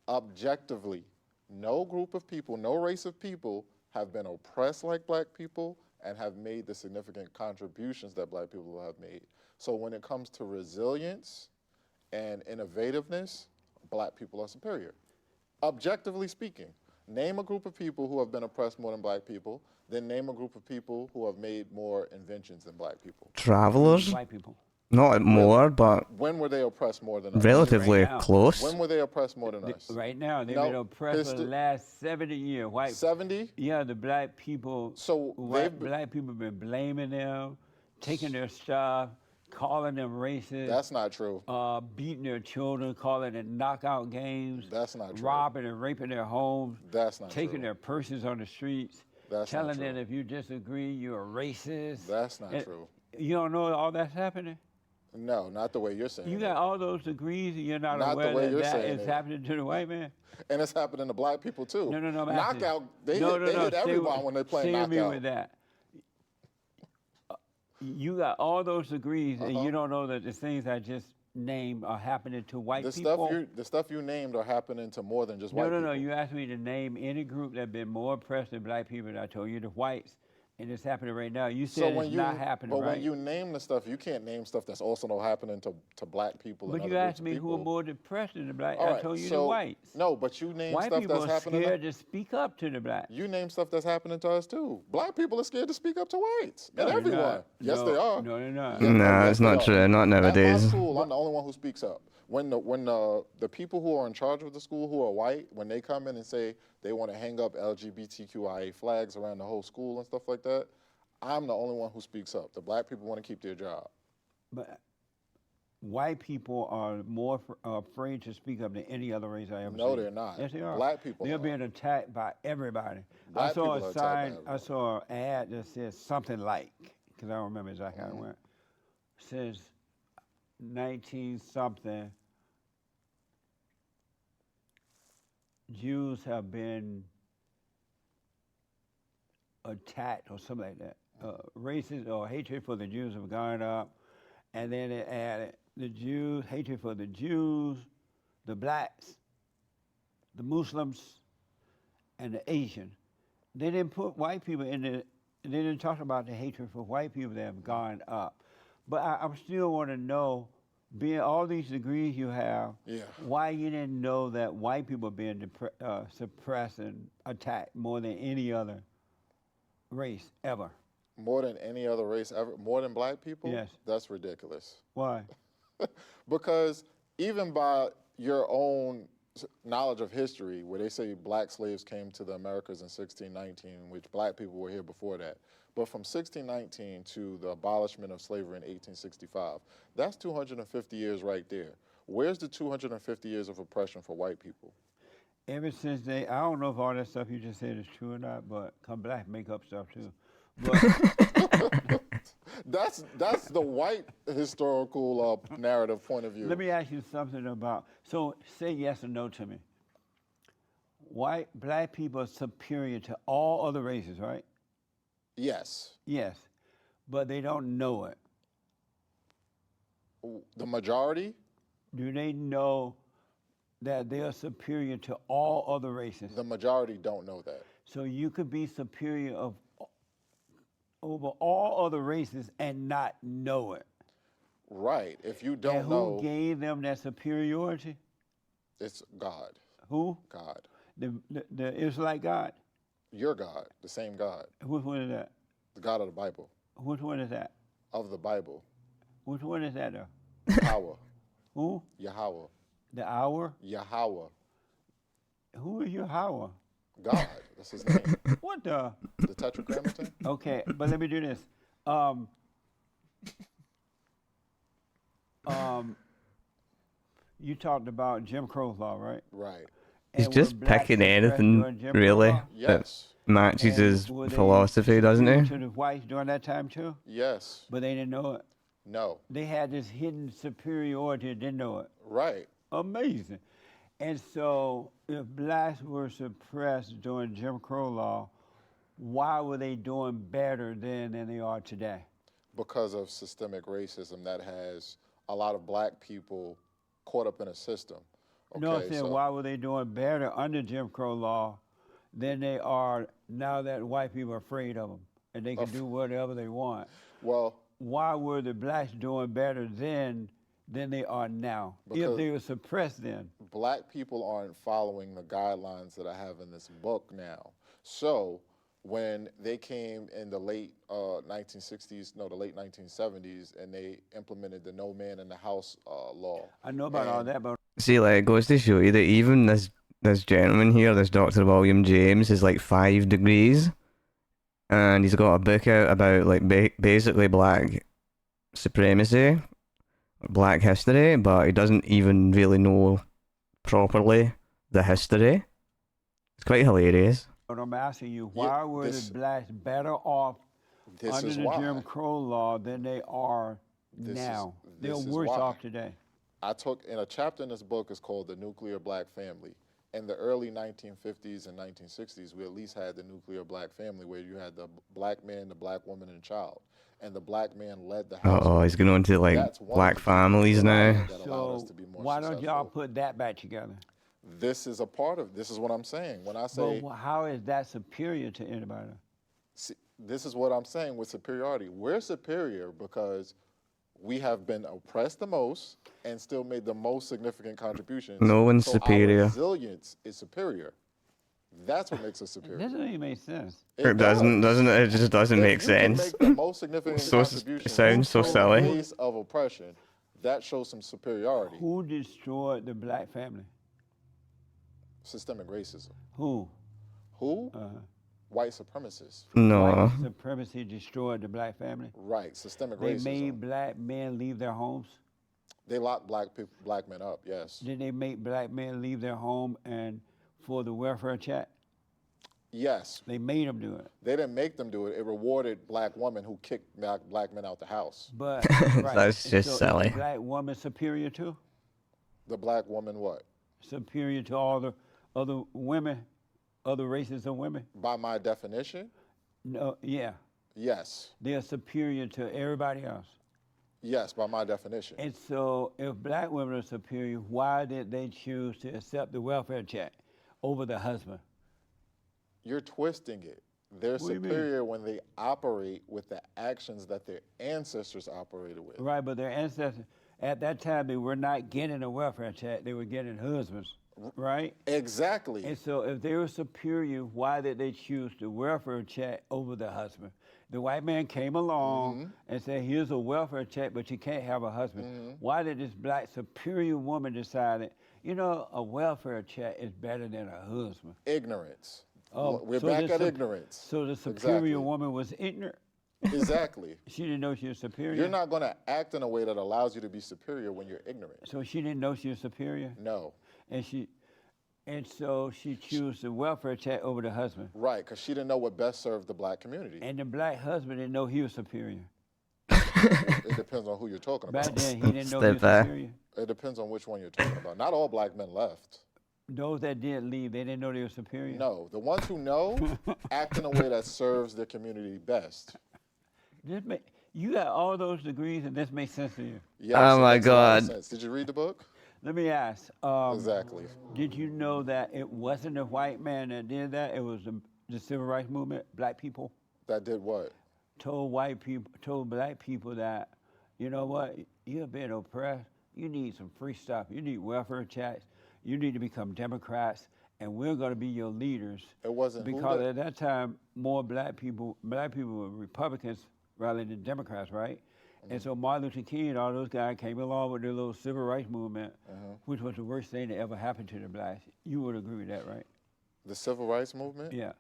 Objectively, no group of people, no race of people have been oppressed like black people and have made the significant contributions that black people have made. So when it comes to resilience and innovativeness, black people are superior. Objectively speaking, name a group of people who have been oppressed more than black people, then name a group of people who have made more inventions than black people. Travelers? White people. Not more, but When were they oppressed more than us? relatively Right now. close. When were they oppressed more than us? Right now, they've No, been oppressed for the histo- last 70 years. White, 70? yeah, the black people. So they've been- black people have been blaming them, taking their stuff, calling them racist. That's not true. Beating their children, calling it knockout games. That's not true. Robbing and raping their homes. That's not taking true. their purses on the streets. That's not telling true. them if you disagree, you're a racist. That's not And true. You don't know all that's happening? No, not the way you're saying You it. got all those degrees and you're not Not the aware way that you're that saying is it. happening to the white man? And it's happening to black people too. No, I'm asking. Knockout, they No, hit stay everyone with- when they play stay with me knockout. with that. You got all those degrees and you don't know that the things I just named are happening to white The people? stuff you named are happening to more than just No, white people. no. You asked me to name any group that been more oppressed than black people, and I told you the whites, and it's happening right now. You said it's not happening, but right? when you name the stuff, you can't name stuff that's also not happening to black people. But and you other asked groups of me who are people. more depressed than the black. All I right, told you the so- whites. No, but you name White stuff people that's are happening. scared to speak up to the black. You name stuff that's happening to us too. Black people are scared to speak up to whites No, and they're everyone. not. Yes, No, they are. No, they're not. Yes, No, yes, it's they not are. true. Not At my nowadays. school, I'm the only one who speaks up. When the people who are in charge of the school who are white, when they come in and say they want to hang up LGBTQIA flags around the whole school and stuff like that, I'm the only one who speaks up. The black people want to keep their job. But white people are more afraid to speak up than any other race I ever seen. No, they're not. Yes, they are. Black people They're are. being attacked by everybody. Black I saw people a are attacked by sign. I everybody. saw an ad that says something like, because I don't remember exactly Mm-hmm. how it went. Says 19 something. Jews have been attacked or something like that. Racist or hatred for the Jews have gone up, and then it added the Jews, hatred for the Jews, the blacks, the Muslims, and the Asian. They didn't put white people in the. They didn't talk about the hatred for white people that have gone up. But I still want to know, being all these degrees you have, Yeah. why you didn't know that white people are being suppressed and attacked more than any other race ever. More than any other race ever, more than black people? Yes. That's ridiculous. Why? Because even by your own knowledge of history, where they say black slaves came to the Americas in 1619, which black people were here before that, but from 1619 to the abolishment of slavery in 1865, that's 250 years right there. Where's the 250 years of oppression for white people? Ever since I don't know if all that stuff you just said is true or not, but come black make up stuff too. But That's the white historical narrative point of view. let me ask you something about, so say yes or no to me. Black people are superior to all other races, right? Yes. Yes, but they don't know it. The majority? Do they know that they are superior to all other races? The majority don't know that. So you could be superior over all other races and not know it. Right. If you And don't who know, gave them that superiority? it's God. Who? God. The Israelite God? Your God, the same God, Which one is that? the God of the Bible, Which one is that? of the Bible, Which one is that though? Yahweh, Who? Yahweh, The hour? Yahweh, Who is Yahweh? God. That's his name. What the? The Tetragrammaton. Okay, but let me do this. You talked about Jim Crow law, right? Right. He's And just were blacks picking suppressed anything, during Jim Crow really, law? that Yes. matches And his were they philosophy, doesn't superior he? to the whites during that time too? Yes. But they didn't know it. No. They had this hidden superiority, didn't know it. Right. Amazing. And so, if blacks were suppressed during Jim Crow law, why were they doing better then than they are today? Because of systemic racism that has a lot of black people caught up in a system. No, I'm saying why were they doing better under Jim Crow law than they are now that white people are afraid of them and they can do whatever they want? Well, Why were the blacks doing better then than they are now? If Because- they were suppressed then. black people aren't following the guidelines that I have in this book now. So when they came in the late 1960s, no, the late 1970s, and they implemented the No Man in the House law. I know about all And- that, but See, like, it goes to show you that even this gentleman here, this Dr. William James, is like 5 degrees, and he's got a book out about like basically black supremacy, black history, but he doesn't even really know properly the history. It's quite hilarious. I'm asking you, Yeah, why were this- the blacks better off This under is the why. Jim Crow law than they are This is- now? They're this is worse why. off today. I took in a chapter in this book is called The Nuclear Black Family. In the early 1950s and 1960s, we at least had the nuclear black family where you had the black man, the black woman, and child. And the black man led the house. Oh, he's going on to like That's one of black the key families now. that allowed us So to be more why don't y'all successful. put that back together? This is a part of, this is what I'm saying. When I say, But how is that superior to anybody? see, this is what I'm saying with superiority. We're superior because we have been oppressed the most and still made the most significant contributions. No one's so superior. Our resilience is superior. That's what makes us It superior. doesn't even make sense. It doesn't it? It just doesn't If make you can sense. Make the most significant So contribution sounds so in the silly. face of oppression, that shows some superiority. Who destroyed the black family? Systemic racism. Who? Who? Uh, White supremacists. No. White supremacy destroyed the black family. Right. Systemic They racism. made black men leave their homes. They lock black men up. Yes. Did they make black men leave their home and for the welfare check? Yes. They made them do it. They didn't make them do it. It rewarded black women who kicked black men out the house. But right. That's just so is silly. the black woman superior to? The black woman, what? Superior to all the other women, other races of women? By my definition, No, yeah. yes. They're superior to everybody else. Yes, by my definition. And so, if black women are superior, why did they choose to accept the welfare check over the husband? You're twisting it. They're What do you mean? superior when they operate with the actions that their ancestors operated with. Right, but their ancestors, at that time, they were not getting a welfare check, they were getting husbands, right? Exactly. And so, if they were superior, why did they choose the welfare check over the husband? The white man came along and said, "Here's a welfare check, but you can't have a husband." Why did this black superior woman decide, a welfare check is better than a husband? Ignorance. Oh, We're so back the at sup- ignorance. So the superior Exactly. woman was ignorant. Exactly. She didn't know she was superior. You're not going to act in a way that allows you to be superior when you're ignorant. So she didn't know she was superior, No. and so she chose the welfare check over the husband. Right, because she didn't know what best served the black community. And the black husband didn't know he was superior. It depends on who you're talking Back about. then, he didn't know he Stay was there. superior. It depends on which one you're talking about. Not all black men left. Those that did leave, they didn't know they were superior. No, the ones who know act in a way that serves their community best. You got all those degrees, and this makes sense to you. Yes, Oh it my makes a lot of God. sense. Did you read the book? Let me ask. Exactly. Did you know that it wasn't a white man that did that? It was the civil rights movement. Black people That did what? told black people that, you know what, you're being oppressed. You need some free stuff. You need welfare checks. You need to become Democrats, and we're going to be your leaders. It wasn't who Because that- at that time, more black people were Republicans rather than Democrats, right? And so Martin Luther King and all those guys came along with their little civil rights movement, which was the worst thing that ever happened to the blacks. You would agree with that, right? the civil rights movement? Yeah.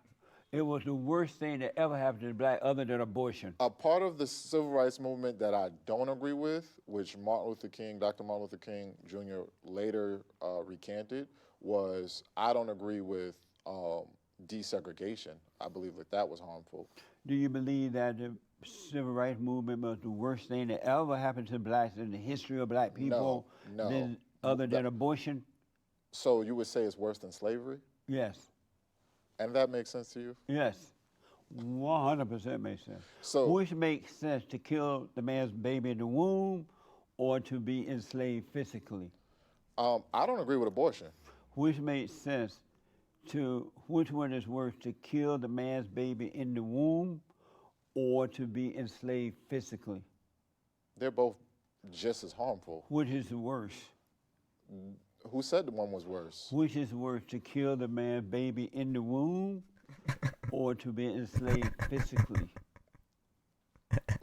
It was the worst thing that ever happened to the black other than abortion. A part of the civil rights movement that I don't agree with, which Dr. Martin Luther King Jr. later recanted, was I don't agree with desegregation. I believe that was harmful. Do you believe that the civil rights movement was the worst thing that ever happened to blacks in the history of black people no. other than abortion? So you would say it's worse than slavery? Yes. And that makes sense to you? Yes. 100% makes sense. So- Which makes sense, to kill the man's baby in the womb or to be enslaved physically? I don't agree with abortion. Which makes sense which one is worse, to kill the man's baby in the womb or to be enslaved physically? They're both just as harmful. Which is worse? Who said the one was worse? Which is worse, to kill the man's baby in the womb or to be enslaved physically?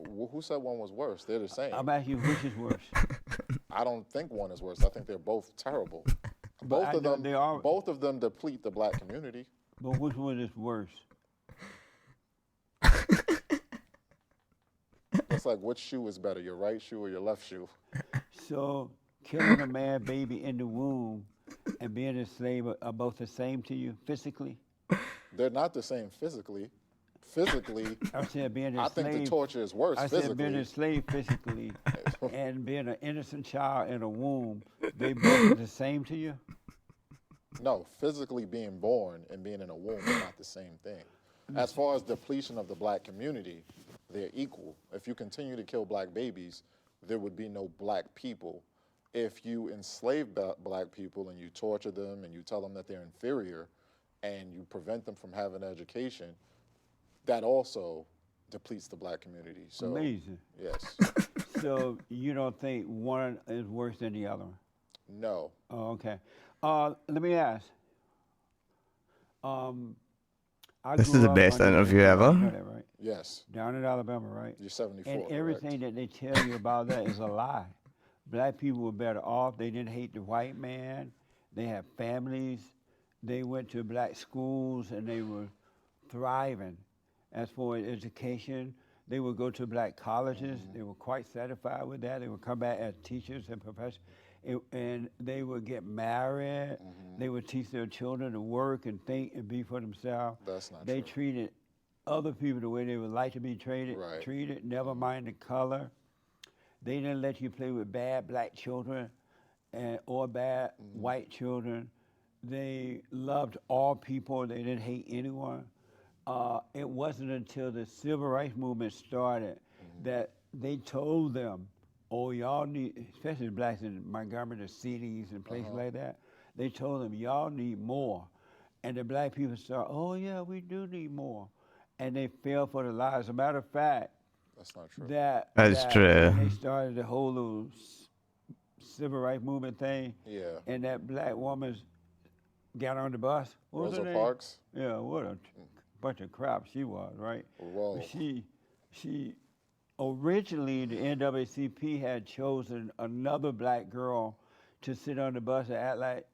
Who said one was worse? They're the same. I'm asking you, which is worse? I don't think one is worse. I think they're both terrible. But I know they are- Both of them deplete the black community. But which one is worse? It's like, which shoe is better, your right shoe or your left shoe? So killing a man baby in the womb and being a slave are both the same to you physically? They're not the same physically. Physically, I said being a I slave. think the torture is worse I physically. said being a slave physically and being an innocent child in a womb, they both are the same to you? No, physically being born and being in a womb are not the same thing. As far as depletion of the black community, they're equal. If you continue to kill black babies, there would be no black people. If you enslave black people and you torture them and you tell them that they're inferior and you prevent them from having an education, that also depletes the black community. So, Amazing. yes. So you don't think one is worse than the other? No. Oh, okay. Let me ask. This is the best interview ever. You know that, right? Yes. Down in Alabama, right? You're 74. And everything that they tell you about that is a lie. Black people were better off. They didn't hate the white man. They had families. They went to black schools and they were thriving. As for education, they would go to black colleges. They were quite satisfied with that. They would come back as teachers and professors. And they would get married. They would teach their children to work and think and be for themselves. That's not They true. treated other people the way they would like to be treated, Right. never mind the color. They didn't let you play with bad black children or bad white children. They loved all people. They didn't hate anyone. It wasn't until the civil rights movement started that they told them, oh, y'all need, especially the blacks in Montgomery, the cities and places like that. They told them, y'all need more. And the black people start, oh, yeah, we do need more. And they fell for the lie. As a matter of fact, That's not true. That's that true. when they started the whole little civil rights movement thing, Yeah. and that black woman got on the bus. What was her Rosa name? Parks. Yeah, what a bunch of crap she was, right? Whoa. But she originally the NAACP had chosen another black girl to sit on the bus and act like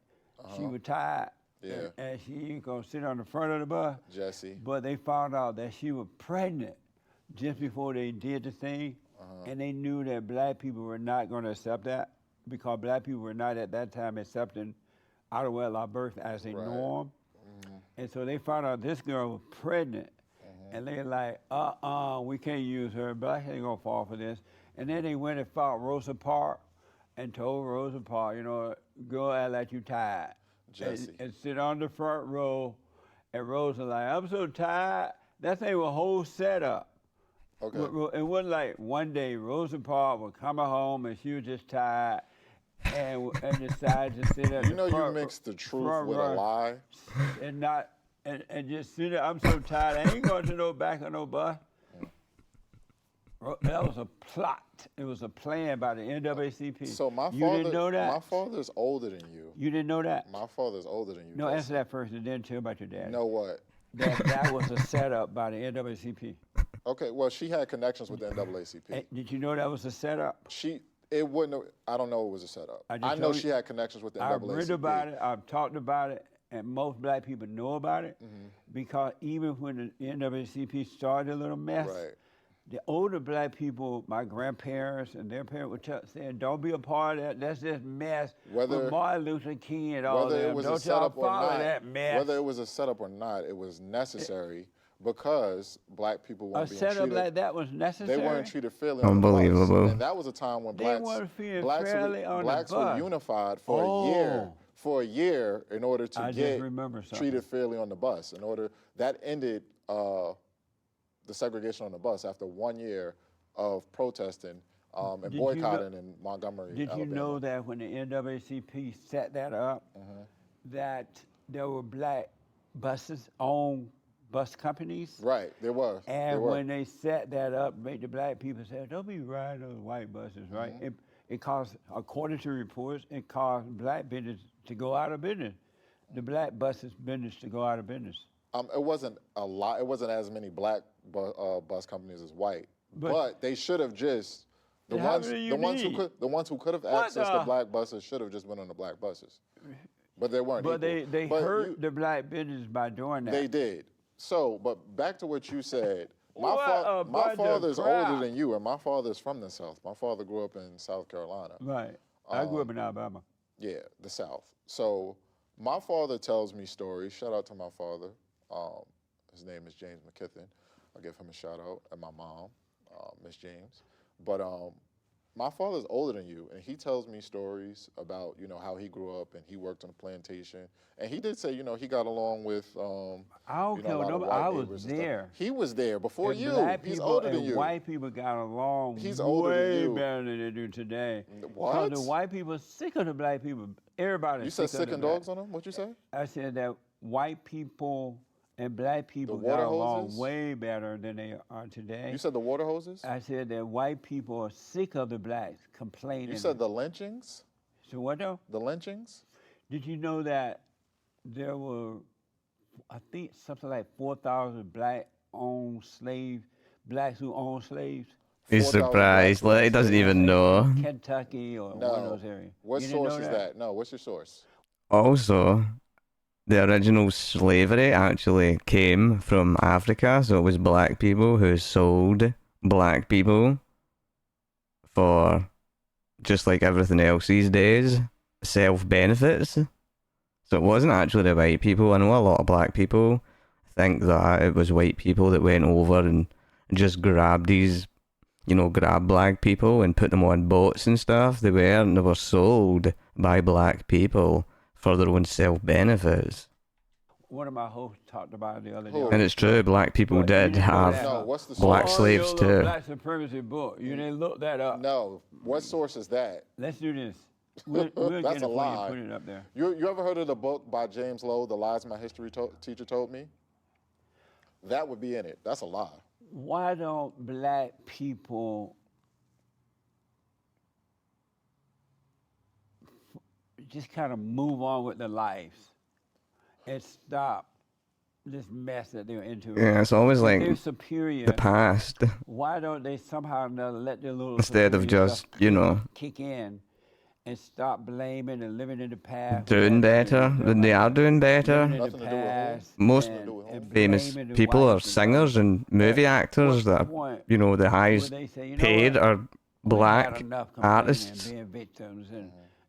she was tired. Yeah. And she ain't gonna sit on the front of the bus. Jesse. But they found out that she was pregnant just before they did the thing, and they knew that black people were not going to accept that because black people were not at that time accepting out of wedlock birth as a norm. And so they found out this girl was pregnant, and they're like, we can't use her. Blacks ain't gonna fall for this. And then they went and fought Rosa Parks and told Rosa Parks, you know, go act like you tired. Jesse. And sit on the front row. And Rosa like, I'm so tired. That thing was a whole setup. Okay. It wasn't like one day Rosa Parks was coming home and she was just tired and decided to sit at You the know you front, mixed the truth front with a row lie. and not and just sit there. I'm so tired. I ain't going to no back of no bus. That was a plot. It was a plan by the NAACP. So my You father, didn't know that? my father's older than you. You didn't know that? My father's older than you. No, Jesse. answer that first and then tell about your dad. Know what? That was a setup by the NAACP. Okay, well, she had connections with the NAACP. Hey, did you know that was a setup? It wouldn't have, I don't know it was a setup. I just I know told she you- had connections with the I've NAACP. read about it, I've talked about it, and most black people know about it because even when the NAACP started a little mess, Right. the older black people, my grandparents and their parents would saying, don't be a part of that. That's just mess. Whether- with Martin Luther King and all Whether that. it was Don't a setup y'all or follow not, that mess. whether it was a setup or not, it was necessary because black people a weren't being setup treated. like that was necessary. They weren't treated fairly on the Unbelievable. bus. And that was a time when They blacks, weren't treated blacks, fairly were, on the blacks were bus. unified for a year. Oh. For a year, in order to I just get remember something. treated fairly on the bus, that ended the segregation on the bus after 1 year of protesting and Did you boycotting in Montgomery, Did you Alabama. know that when the NAACP set that up, that there were black buses, owned bus companies? Right, there was. And there were. when they set that up, made the black people say, don't be riding those white buses, right? It caused, according to reports, it caused black business to go out of business. The black buses business to go out of business. It wasn't a lot. It wasn't as many black bus companies as white, But- but they should have just the How ones many the you ones who need? could the ones who could have What accessed the- the black buses should have just went on the black buses, but they weren't. But equal. they But hurt you- the black business by doing that. They did. So, but back to what you said. My, What a my bunch of father's crap. older than you, and my father's from the South. My father grew up in South Carolina. Right. I grew up in Alabama. Yeah, the South. So my father tells me stories. Shout out to my father. His name is James McKithen. I'll give him a shout out, and my mom, Miss James. But my father's older than you, and he tells me stories about how he grew up and he worked on a plantation. And he did say he got along with I don't care a what lot of nobody. white I neighbors was and stuff. there. He was there before And you. black He's people older and than you. white people got along He's older than way you. better than they do today. What? Because the white people sick of the black people. Everybody. You said sick sick of and the black. dogs on him? What'd you say? I said that white people and black people got water along hoses? way better than they are today. You said the water hoses? I said that white people are sick of the blacks complaining. You said the lynchings? So what though? The lynchings? Did you know that there were, I think, something like 4,000 black-owned slaves, blacks who owned slaves? He's 4,000 surprised. black Like, he doesn't even know. Kentucky or one of those areas. What You didn't source know is that? No, what's your source? Also, the original slavery actually came from Africa, so it was black people who sold black people for, just like everything else these days, self-benefits. So it wasn't actually the white people. I know a lot of black people think that it was white people that went over and just grabbed these, grabbed black people and put them on boats and stuff. They weren't. They were sold by black people for their own self-benefits. one of my hosts talked about it the other day. Who? on And the it's true, show. black people But you did didn't know have that, No, huh? what's the black source? slaves your little too. Black Supremacy book. You didn't look that up. No, what source is that? Let's do this. We'll get That's it a for lie. you. Put it up there. You ever heard of the book by James Lowe, The Lies My History Teacher Told Me? That would be in it. That's a lie. Why don't black people just kind of move on with their lives and stop this mess that they're into? Yeah, it's always If like they're superior. the past Why don't they somehow or another let their little instead of superior just, stuff you know, kick in and stop blaming and living in the past? doing rather better than than they are doing better. living in Nothing the to do with who? past Most and famous blaming the people are whites and singers others. and movie At actors what that are, point you know, the would highest they say, you know paid what? are We've black had enough complaining artists. and being victims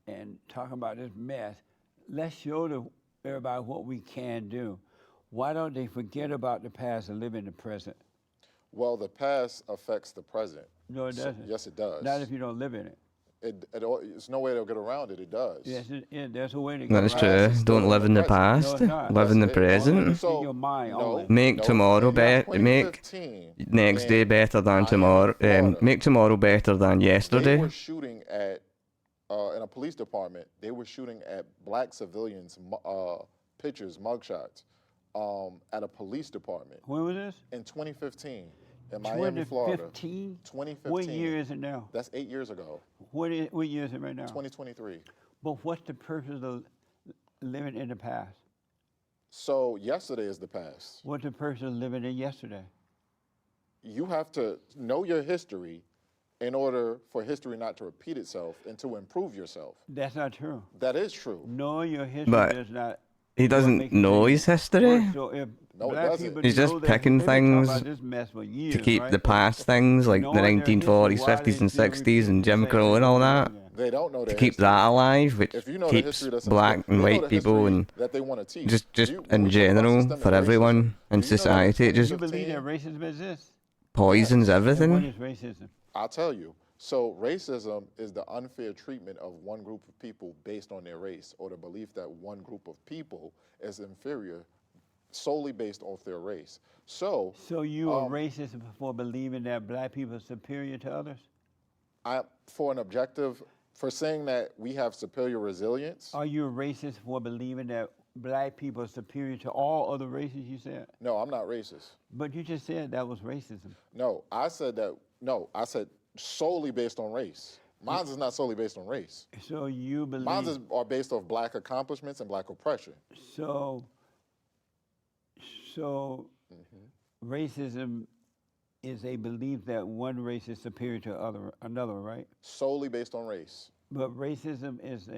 and talking about this mess. Let's show everybody what we can do. Why don't they forget about the past and live in the present? Well, the past affects the present. No, it doesn't. Yes, it does. Not if you don't live in it. It's no way to get around it. It does. Yes, there's a way to get That is around true. Past is still Don't in live the in the present. past. No, it's not. Live in the Yes, it- present. So, in your mind only. Make tomorrow in better. Make 2015, next day in better than Miami, tomorrow. Florida, Make tomorrow better than they yesterday. were shooting at, in a police department, they were shooting at black civilians' pictures, mugshots, at a police department When was this? in 2015 in Miami, Florida. 2015? 2015. What year is it now? That's 8 years ago. What year is it right now? 2023. But what's the purpose of living in the past? So yesterday is the past. What's the purpose of living in yesterday? You have to know your history in order for history not to repeat itself and to improve yourself. That's not true. That is true. Knowing your history But does not. He doesn't know his history So if No, it black doesn't. people He's just know that picking they've been talking things about this mess for years, to keep right? the past things like the Knowing their history, 1940s, why 50s, they and still 60s and repeat the Jim same Crow and all thing that. again. They don't know To their keep history. that alive, which If you know the keeps history that's black and they know white the people history and that they want to teach. just You- in when we talk about general systemic for everyone racism, in do you know that society, it just You believe 2015 that racism exists? poisons And what everything. is racism? I'll tell you. So racism is the unfair treatment of one group of people based on their race, or the belief that one group of people is inferior solely based off their race. So So you are racist for believing that black people are superior to others? for an objective, for saying that we have superior resilience, Are you a racist for believing that black people are superior to all other races, you said? no, I'm not racist. But you just said that was racism. No, I said that, no, I said solely based on race. Mine is not solely based on race. So you believe... Mine are based off black accomplishments and black oppression. So racism is a belief that one race is superior to another, right? Solely based on race. But racism is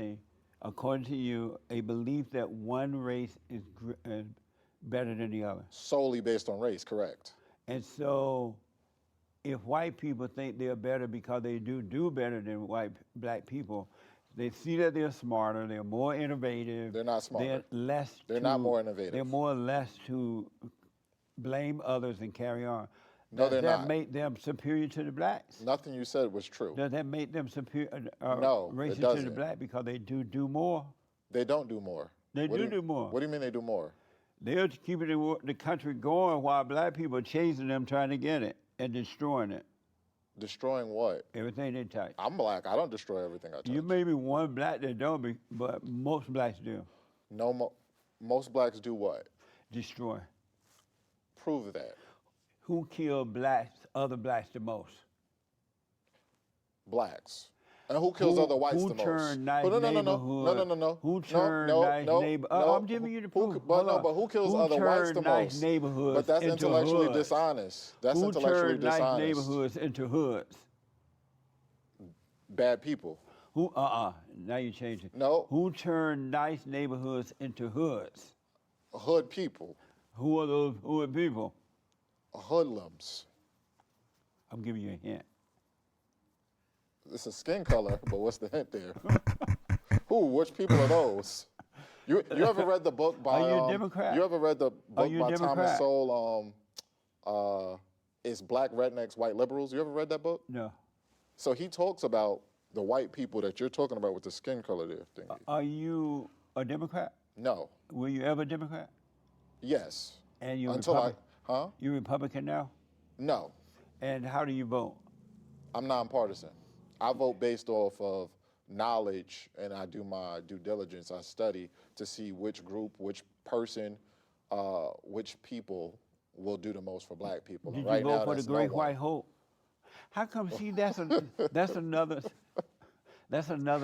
according to you, a belief that one race is better than the other. Solely based on race, correct. And so, if white people think they're better because they do better than black people, they see that they're smarter, they're more innovative. They're not smarter. They're not more innovative. They're more or less to blame others and carry on. No, they're Does that not. make them superior to the blacks? Nothing you said was true. Does that make them superior, No, it racist to the doesn't. black because they do more? They don't do more. They What do more. What do you mean they do more? They're keeping the country going while black people are chasing them, trying to get it and destroying it. Destroying what? Everything they touch. I'm black. I don't destroy everything I touch. You may be one black that don't, but most blacks do. No, most blacks do what? Destroy. Prove that. Who killed other blacks the most? Blacks. And who kills other whites who the most? turned nice no. neighborhood? Who turned nice neighborhood? I'm giving you the proof. But who kills other whites the nice most? neighborhoods But that's into intellectually hoods? dishonest. That's Who intellectually turned nice dishonest. neighborhoods into hoods? Bad people. Who? Now you're changing. No. Who turned nice neighborhoods into hoods? Hood people. Who are those hood people? Hoodlums. I'm giving you a hint. It's a skin color, but what's the hint there? Who? Which people are those? You ever read the book by? Are you a Democrat? You ever read the book you a by Democrat? Thomas Sowell? It's Black Rednecks, White Liberals. You ever read that book? No. So he talks about the white people that you're talking about with the skin color there. Thingy. Are you a Democrat? No, Were you ever a Democrat? Yes. And you're Until I, Republican. huh? You're Republican now. No, And how do you vote? I'm nonpartisan. I vote based off of knowledge, and I do my due diligence. I study to see which group, which person, which people will do the most for black people. Did And you right vote now, for the that's no Great one. White Hope? How come? See, that's another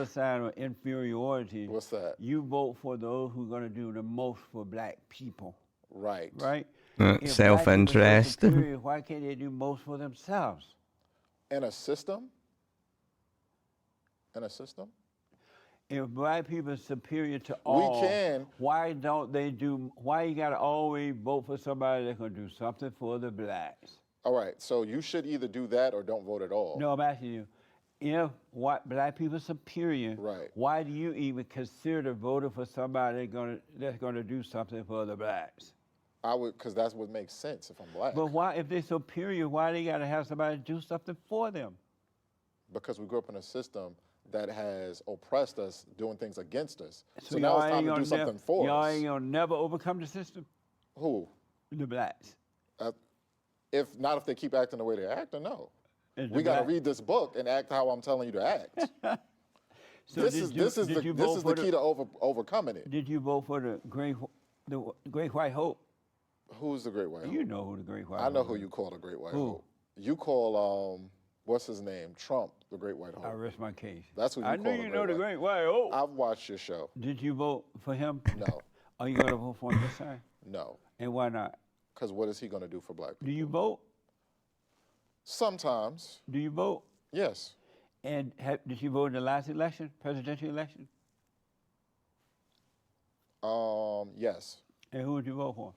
sign of inferiority. What's that? You vote for those who are going to do the most for black people, Right. right? If black people are so Self-interest. superior, why can't they do most for themselves? In a system. In a system. If black people are superior to all, can. why don't they do? Why you got to always vote for somebody that's going to do something for the blacks? All right. So you should either do that or don't vote at all. No, I'm asking you. If black people are superior, Right. why do you even consider voting for somebody that's gonna do something for the blacks? I would, because that's what makes sense if I'm black. But why, if they're superior, why they gotta have somebody do something for them? Because we grew up in a system that has oppressed us, doing things against us. So y'all now it's ain't time to gonna do something for y'all us. ain't gonna never overcome the system, Who? the blacks. If not, if they keep acting the way they're acting, no. And the We got to black- read this book and act how I'm telling you to act. So this did is you- this is did the you this vote is for the key to overcoming it. Did you vote for the Great White Hope? Who's the Great White Hope? You know who the Great White I Hope know who is. you call the Great White Who? Hope. You call what's his name? Trump, the Great White Hope. I rest my case. That's who you I call knew the you know Great the White. Great White Hope. I've watched your show. Did you vote for him? No, Are you gonna vote for him this time? no, And why not? because what is he going to do for black people? Do you vote? Sometimes, Do you vote? yes. And did you vote in the last election, presidential election? Yes. And who did you vote for?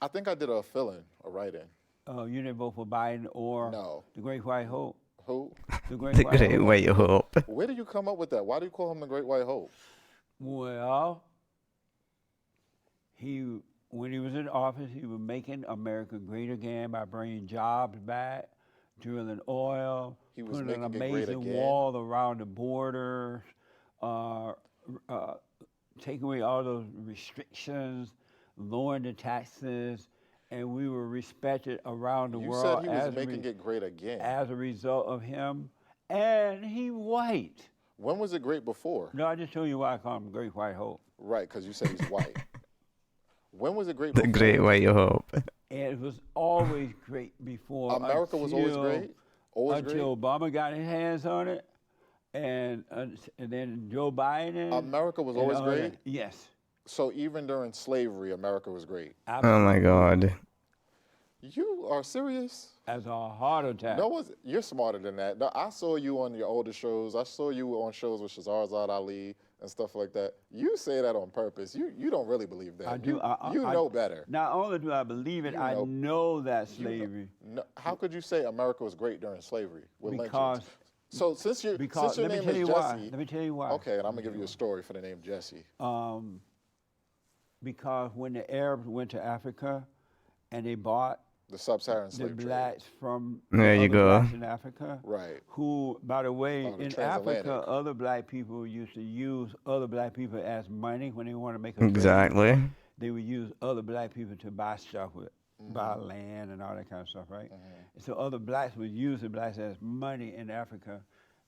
I think I did a fill-in, a write-in. Oh, you didn't vote for Biden or No. the Great White Hope. Who? The Great The White Great Hope. White Hope. Where did you come up with that? Why do you call him the Great White Hope? Well, when he was in office, he was making America great again by bringing jobs back, drilling oil, He was putting an making it great amazing again? wall around the borders, taking away all those restrictions, lowering the taxes, and we were respected around the You world said he was as, making it great again. as a result of him. And he white. When was it great before? No, I just told you why I call him Great White Hope. Right, because you said he's white. When was it great The before? Great White Hope. And it was always great before. America was always until- great? Always until great? Obama got his hands on it, and then Joe Biden. America was and always all great? that. Yes. So even during slavery, America was great. Oh my God. You are serious? As a heart attack. No one's, you're smarter than that. No, I saw you on your older shows. I saw you on shows with Shahrazad Ali and stuff like that. You say that on purpose. You don't really believe that. I do. You know better. Not only do I believe it, You I know- know that slavery. No, how could you say America was great during slavery? With lynchings? Because So since your let me name tell is you why. Jesse, Let me tell you why. okay, and I'm gonna give you a story for the name Jesse. Because when the Arabs went to Africa, and they bought The sub-Saharan the slave trade. blacks from There you other go. blacks in Africa. Right. Who, by the way, Oh, the in transatlantic. Africa, other black people used to use other black people as money when they want to make a trade. Exactly. They would use other black people to buy stuff with, buy land and all that kind of stuff, right? And so other blacks would use the blacks as money in Africa.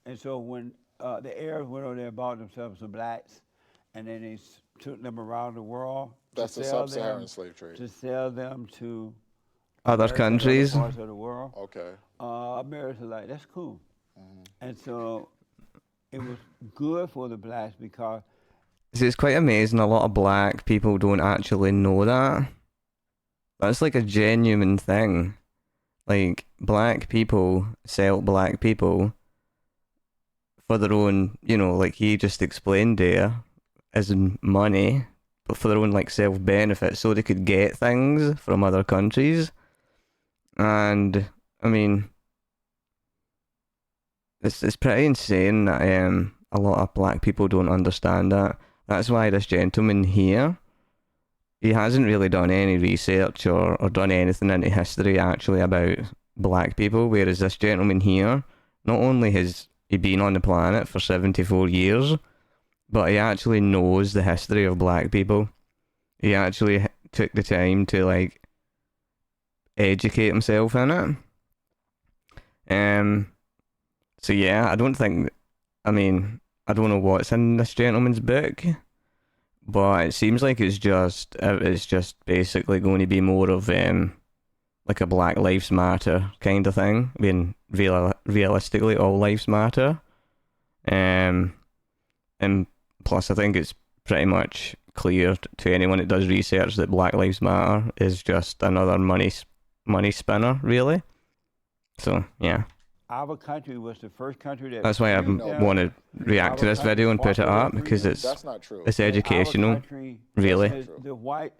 And so when the Arabs went over there and bought themselves some blacks, and then they took them around the world That's to the sell sub-Saharan them, slave trade. to sell them to Other America and countries. other parts of the world. Okay. America's like, that's cool. And so it was good for the blacks because See, it's quite amazing. A lot of black people don't actually know that. That's like a genuine thing. Like, black people sell black people for their own, like he just explained there, as in money, but for their own, like, self-benefit, so they could get things from other countries. And, I mean, it's pretty insane that a lot of black people don't understand that. That's why this gentleman here, he hasn't really done any research or done anything into history actually about black people, whereas this gentleman here, not only has he been on the planet for 74 years, but he actually knows the history of black people. He actually took the time to like educate himself in it. Um, so yeah, I don't think. I mean, I don't know what's in this gentleman's book, but it seems like it's just basically going to be more of like a Black Lives Matter kind of thing. I mean, realistically, all lives matter. Um, and plus, I think it's pretty much clear to anyone that does research that Black Lives Matter is just another money spinner, really. So yeah, Our country was the first country that that's why I You freed know them. want better. to react to Our this country video and fought put it for their up because freedom. That's not true. it's Our educational, country, really. That's not true. the white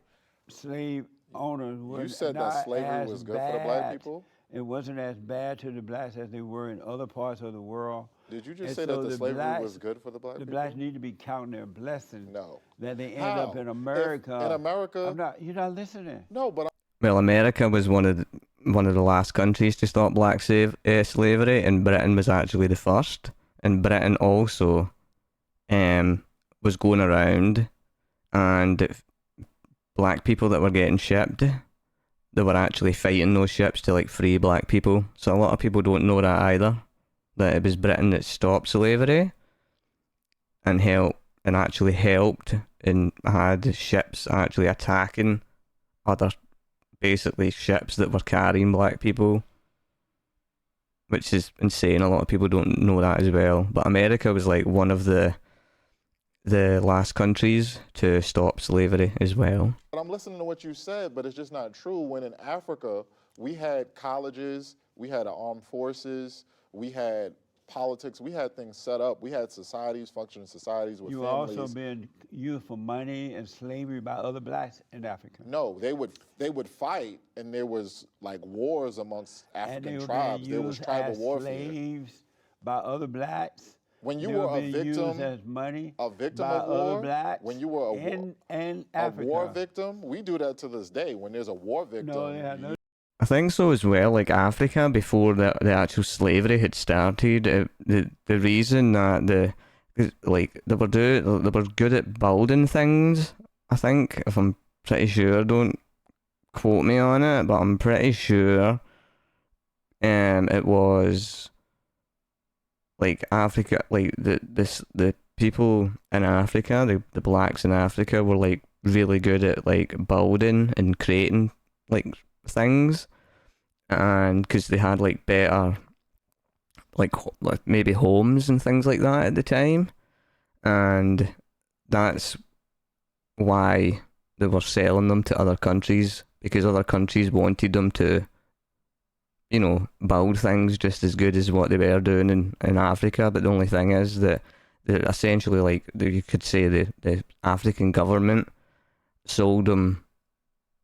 slave owners were You said that not slavery as was good for the black bad. people? It wasn't as bad to the blacks as they were in other parts of the world. Did you just And say so that the the slavery blacks, was good for the black the people? blacks need to be counting their blessings No. that they end up How? in If America. in America, I'm not. You're not listening. no, but Well, America was one of the last countries to stop black slavery, and Britain was actually the first. And Britain also was going around, and black people that were getting shipped, they were actually fighting those ships to like free black people. So a lot of people don't know that either. That it was Britain that stopped slavery and actually helped and had ships actually attacking other basically ships that were carrying black people, which is insane. A lot of people don't know that as well. But America was like one of the last countries to stop slavery as well. I'm listening to what you said, but it's just not true. When in Africa, we had colleges, we had armed forces, we had politics, we had things set up, we had societies, functioning societies with You families. also been used for money and slavery by other blacks in Africa. No, they would fight, and there was like wars amongst And African they were tribes. being There was used tribal as warfare. slaves by other blacks. When you They were were a being used victim, as money a victim by of other war, blacks when you were in a Africa. war victim, we do that to this day. When there's a war victim, No, they had no. I think so as well. Like Africa, before the actual slavery had started, the reason that they were good at building things. I think, if I'm pretty sure, don't quote me on it, but I'm pretty sure, it was like Africa, like the people in Africa, the blacks in Africa were like really good at like building and creating like things, and because they had like better like maybe homes and things like that at the time, and that's why they were selling them to other countries, because other countries wanted them to, you know, build things just as good as what they were doing in Africa. But the only thing is that they're essentially like, you could say the African government sold them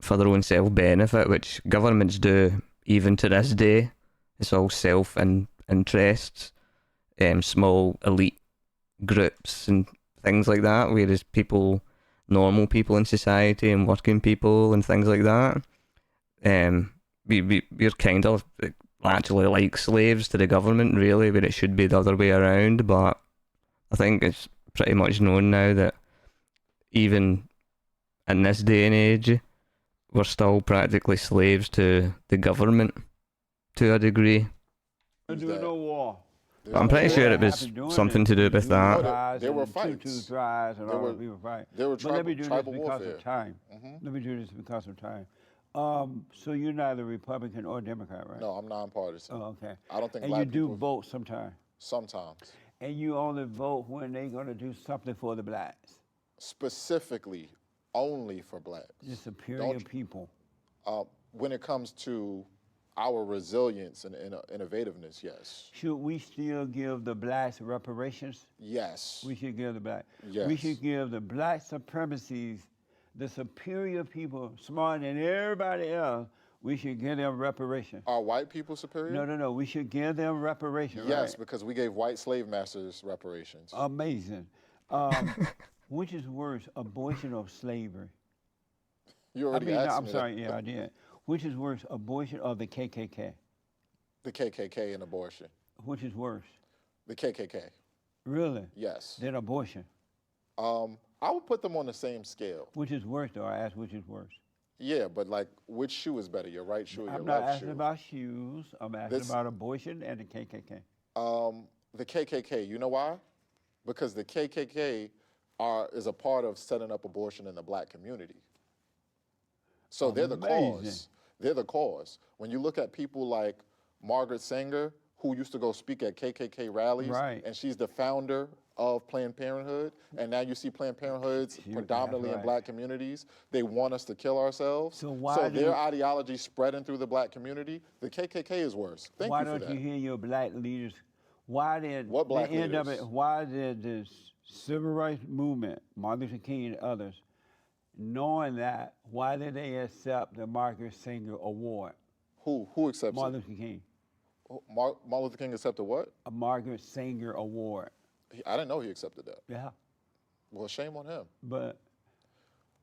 for their own self-benefit, which governments do even to this day. It's all self-interests, small elite groups and things like that, whereas normal people in society and working people and things like that, we're kind of actually like slaves to the government, really, where it should be the other way around. But I think it's pretty much known now that even in this day and age, we're still practically slaves to the government to a degree. Use Do that. no war. But I'm pretty sure it was something to do with that. No, there were Two fights. tries and There all were- the people fight. There were But let me do this tribal because warfare. of time. Mhm. Let me do this because of time. So you're neither Republican or Democrat, right? No, I'm nonpartisan. Oh, okay. I don't think And black you do people vote sometime. sometimes. And you only vote when they're going to do something for the blacks. Specifically only for blacks. The superior Don't- people. When it comes to our resilience and innovativeness, yes. Should we still give the blacks reparations? Yes. We should give the black. We Yes. should give the black supremacies, the superior people, smarter than everybody else. We should give them reparations. Are white people superior? No. We should give them reparations. Yes, Right? because we gave white slave masters reparations. Amazing. Which is worse, abortion or slavery? You already asked I'm me sorry. that. Yeah, I did. Which is worse, abortion or the KKK? The KKK and abortion. Which is worse? The KKK. Really? Yes. Than abortion? I would put them on the same scale. Which is worse, though? I asked which is worse. Yeah, but like, which shoe is better, your right shoe or your I'm not left asking shoe? about shoes. I'm asking This, about abortion and the KKK. the KKK. You know why? Because the KKK is a part of setting up abortion in the black community. So they're the Amazing. cause. They're the cause. When you look at people like Margaret Sanger, who used to go speak at KKK rallies, Right. and she's the founder of Planned Parenthood, and now you see Planned Parenthoods That's predominantly in right. black communities. They want us to kill ourselves. So why their do ideology spreading through the black community. The KKK is worse. Thank why you for don't you that. hear your black leaders? Why did What the black leaders? Why did this civil rights movement, Martin Luther King and others, knowing that, why did they accept the Margaret Sanger Award? Who accepts Martin it? Luther King, Martin Luther King accepted what? a Margaret Sanger Award. I didn't know he accepted that. Yeah, Well, shame on him. but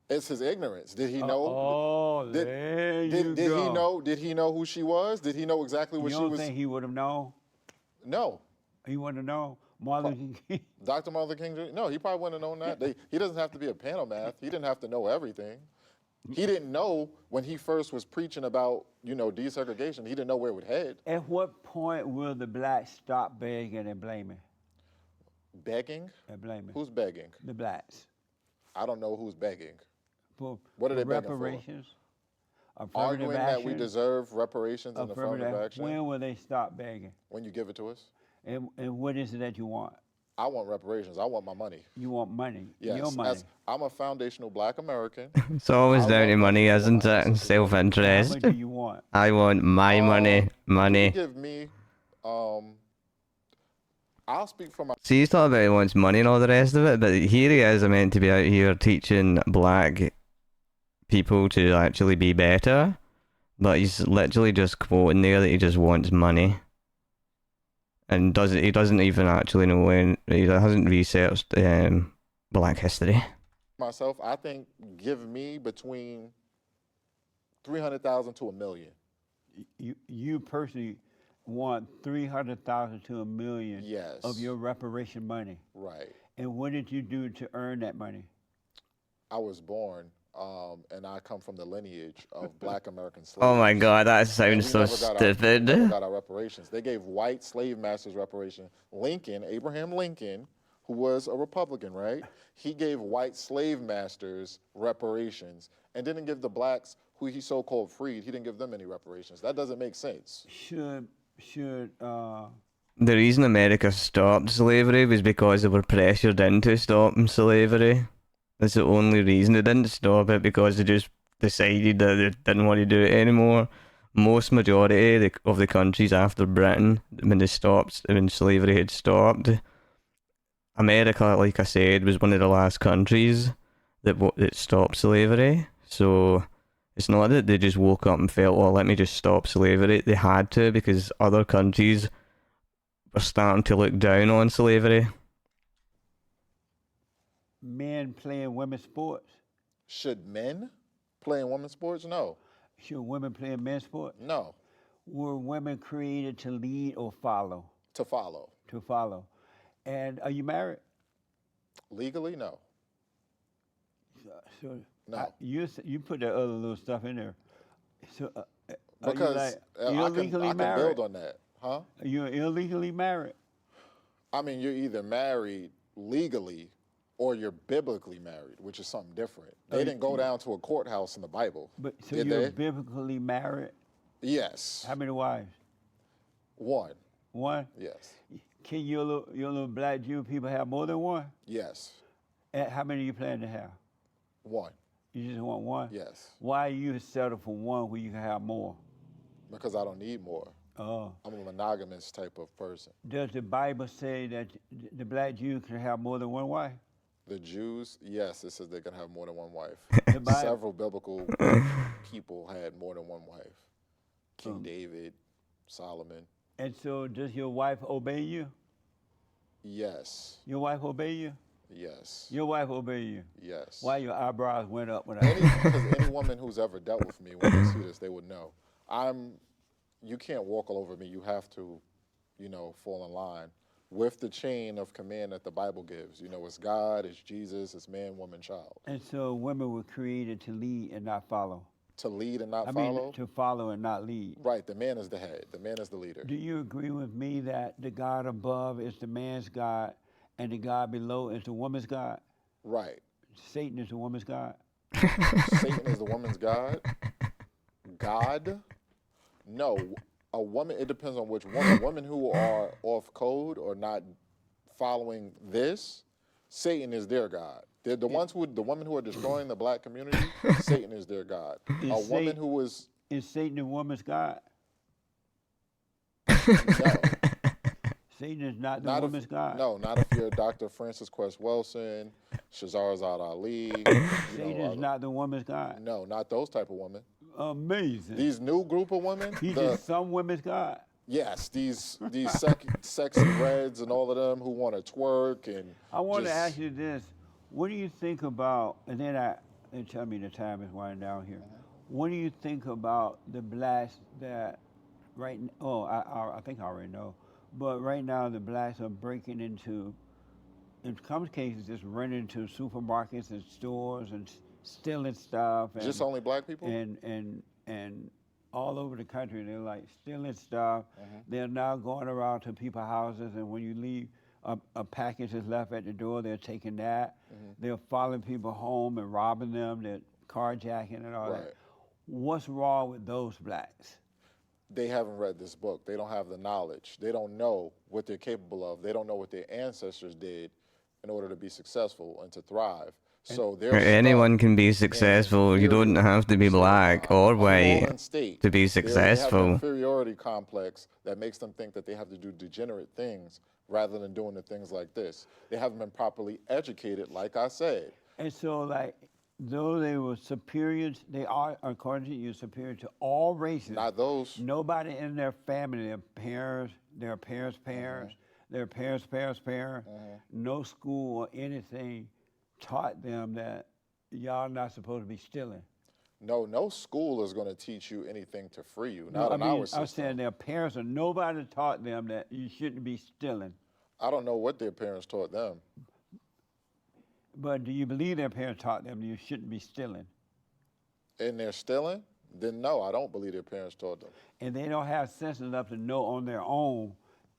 It's his ignorance. Did he know? oh, Did, there you did, did go. he know? Did he know who she was? Did he know exactly what You she don't was? think he would have known? No. He wouldn't have known. Martin Luther King. Dr. Martin Luther King Jr. No, he probably wouldn't have known that. He doesn't have to be a panel math. He didn't have to know everything. He didn't know when he first was preaching about, desegregation. He didn't know where it would head. At what point will the blacks stop begging and blaming? Begging? And blaming Who's begging? the blacks I don't know who's begging. for, What are for they begging for? reparations, affirmative Arguing action, that we deserve reparations and affirmative action When will they stop begging? when you give it to us. And what is it that you want? I want reparations. I want my money. You want money. Yes, Your money. I'm a foundational black American. It's always I down love to money, people. isn't it? And How much self-interest. do you want? I want my money, You money. give me, I'll speak for my. See, he's talking about he wants money and all the rest of it, but here he is meant to be out here teaching black people to actually be better, but he's literally just quoting there that he just wants money. And he doesn't even actually know he hasn't researched black history. Myself, I think give me between 300,000 to $1 million. You personally want 300,000 to $1 million Yes. of your reparation money. Right. And what did you do to earn that money? I was born, and I come from the lineage of black American slaves. Oh my god, that And sounds we so never got our- stupid. we never got our reparations. They gave white slave masters reparation. Abraham Lincoln, who was a Republican, right? He gave white slave masters reparations and didn't give the blacks who he so-called freed, he didn't give them any reparations. That doesn't make sense. Should The reason America stopped slavery was because they were pressured into stopping slavery. That's the only reason. They didn't stop it because they just decided that they didn't want to do it anymore. Most majority of the countries after Britain, when slavery had stopped, America, like I said, was one of the last countries that stopped slavery. So it's not that they just woke up and felt, oh, let me just stop slavery. They had to because other countries were starting to look down on slavery. men play in women's sports? Should men play in women's sports? No. Should women play in men's sports? No. Were women created to lead or follow? To follow. To follow. And are you married? Legally, no. So No. you put that other little stuff in there. So are Because you I illegally can married? build on that. Huh? Are you illegally married? I mean, you're either married legally or you're biblically married, which is something different. They didn't go down to a courthouse in the Bible. But so did you're they? biblically married? Yes. How many wives? One. One? Yes. Can your little black Jew people have more than one? Yes. And how many you plan to have? One. You just want one? Yes. Why you settle for one where you can have more? Because I don't need more. Oh. I'm a monogamous type of person. Does the Bible say that the black Jew can have more than one wife? The Jews, yes, it says they can have more than one wife. The Bible, Several biblical people had more than one wife. King David, Solomon. and so does your wife obey you? Yes. Your wife obey you? Yes. Your wife obey you? Yes. Why your eyebrows went up when Because any woman who's ever dealt with me, when they see this, they would know. You can't walk all over me. You have to, fall in line with the chain of command that the Bible gives. It's God, it's Jesus, it's man, woman, child. And so women were created to lead and not follow. To lead and not I follow? mean, to follow and not lead. Right, the man is the head. The man is the leader. Do you agree with me that the God above is the man's God and the God below is the woman's God? Right. Satan is the woman's God? Satan is the woman's God? God? No. A woman, it depends on which woman. Women who are off code or not following this, Satan is their God. They're the women who are destroying the black community, Satan is their God. A woman who is... Is Satan the woman's God? No. Satan is not the woman's God? No, not if you're Dr. Francis Quest Wilson, Shahrazad Ali. Satan is not the woman's God? No, not those type of women. Amazing. These new group of women. He's just some women's God? Yes, these sexy reds and all of them who want to twerk and... I want to ask you this. What do you think about, and then they tell me the time is winding down here. What do you think about the blacks that I think I already know, but right now the blacks are breaking into, in some cases, just running into supermarkets and stores and stealing stuff. And, just only black people? And all over the country, they're like stealing stuff. They're now going around to people's houses, and when you leave, a package is left at the door, they're taking that. They're following people home and robbing them, they're carjacking and all that. What's wrong with those blacks? They haven't read this book. They don't have the knowledge. They don't know what they're capable of. They don't know what their ancestors did in order to be successful and to thrive. So anyone can be successful. You don't have to be black or white to be successful. They have an inferiority complex that makes them think that they have to do degenerate things rather than doing the things like this. They haven't been properly educated, like I said. And so, like, though they were superior, they are, according to you, superior to all races. Not those. Nobody in their family, their parents, their parents' parents, their parents' parents' parents, no school or anything taught them that y'all not supposed to be stealing. No school is going to teach you anything to free you. Not in our system. I'm saying their parents or nobody taught them that you shouldn't be stealing. I don't know what their parents taught them. But do you believe their parents taught them you shouldn't be stealing? And they're stealing? Then no, I don't believe their parents taught them. And they don't have sense enough to know on their own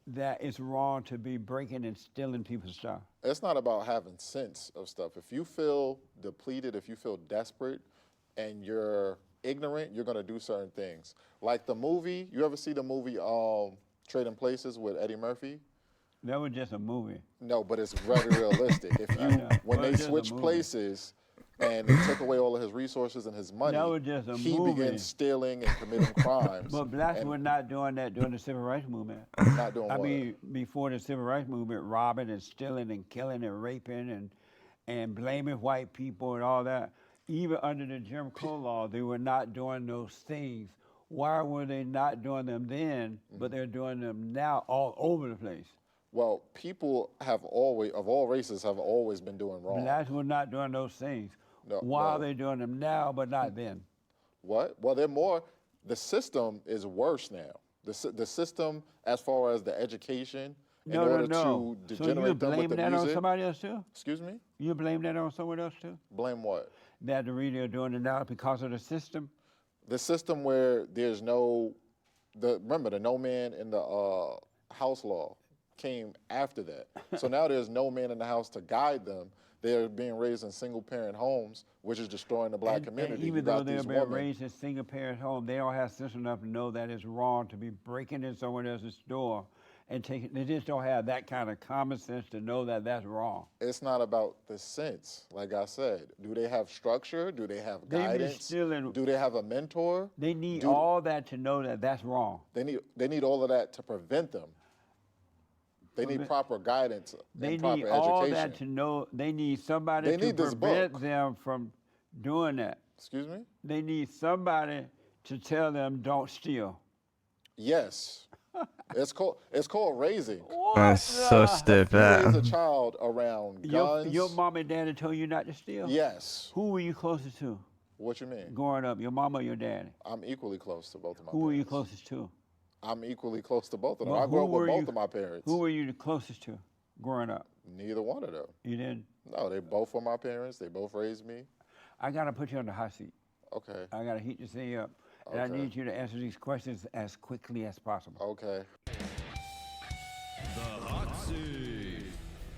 that it's wrong to be breaking and stealing people's stuff. It's not about having sense of stuff. If you feel depleted, if you feel desperate, and you're ignorant, you're gonna do certain things. Like the movie, you ever see the movie Trading Places with Eddie Murphy? That was just a movie. No, but it's very realistic. If when they switched places and they took away all of his resources and his money, that was just a he movie. began stealing and committing crimes. But blacks were not doing that during the Civil Rights Movement. Not doing what? I mean, before the Civil Rights Movement, robbing and stealing and killing and raping and blaming white people and all that. Even under the Jim Crow law, they were not doing those things. Why were they not doing them then, but they're doing them now all over the place? Well, people have always, of all races, have always been doing wrong. Blacks were not doing those things. No, Why are they doing them now, but not then? What? Well, they're more, the system is worse now. The system, as far as the education, in order to degenerate so you them with blame the that music. on somebody else too? Excuse me? You blame that on someone else too? Blame what? That the reader are doing it now because of the system? The system where there's remember the no man in the house law came after that. So now there's no man in the house to guide them. They're being raised in single-parent homes, which is destroying the black community. And even though they're being raised in single-parent homes, they don't have sense enough to know that it's wrong to be breaking in someone else's store and taking. They just don't have that kind of common sense to know that that's wrong. It's not about the sense, like I said. Do they have structure? Do they have guidance? Do they have a mentor? They need all that to know that that's wrong. They need all of that to prevent them. They need proper guidance and proper education. They need all that to know. They need somebody to prevent them from doing that. Excuse me? They need somebody to tell them don't steal. Yes. It's called raising. That's so stupid. Raise a child around guns. Your mom and daddy told you not to steal? Yes. Who were you closest to? What you mean? Growing up, your mom or your daddy? I'm equally close to both of my parents. Who were you closest to? I'm equally close to both of them. I grew up with both of my parents. Who were you the closest to growing up? Neither one of them. You didn't? No, they both were my parents. They both raised me. I got to put you on the hot seat. Okay. I got to heat this thing up. And I Okay. need you to answer these questions as quickly as possible. Okay.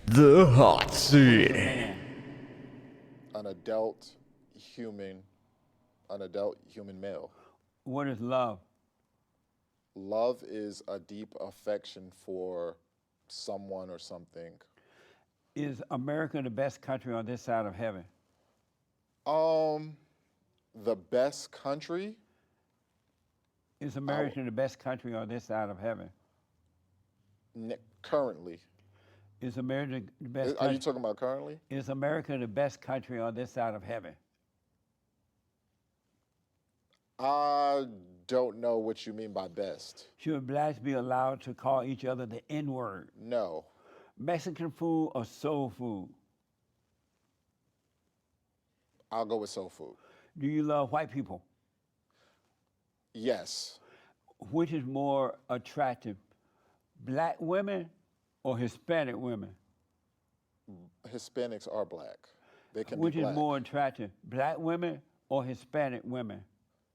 The hot What is a seat. man? An adult human male. What is love? Love is a deep affection for someone or something. Is America the best country on this side of heaven? The best country? Is America the best country on this side of heaven? Currently. Is America the best Are country? you talking about currently? Is America the best country on this side of heaven? I don't know what you mean by best. Should blacks be allowed to call each other the N-word? No. Mexican food or soul food? I'll go with soul food. Do you love white people? Yes. Which is more attractive, black women or Hispanic women? Hispanics are black. They can Which be black. is more attractive, black women or Hispanic women?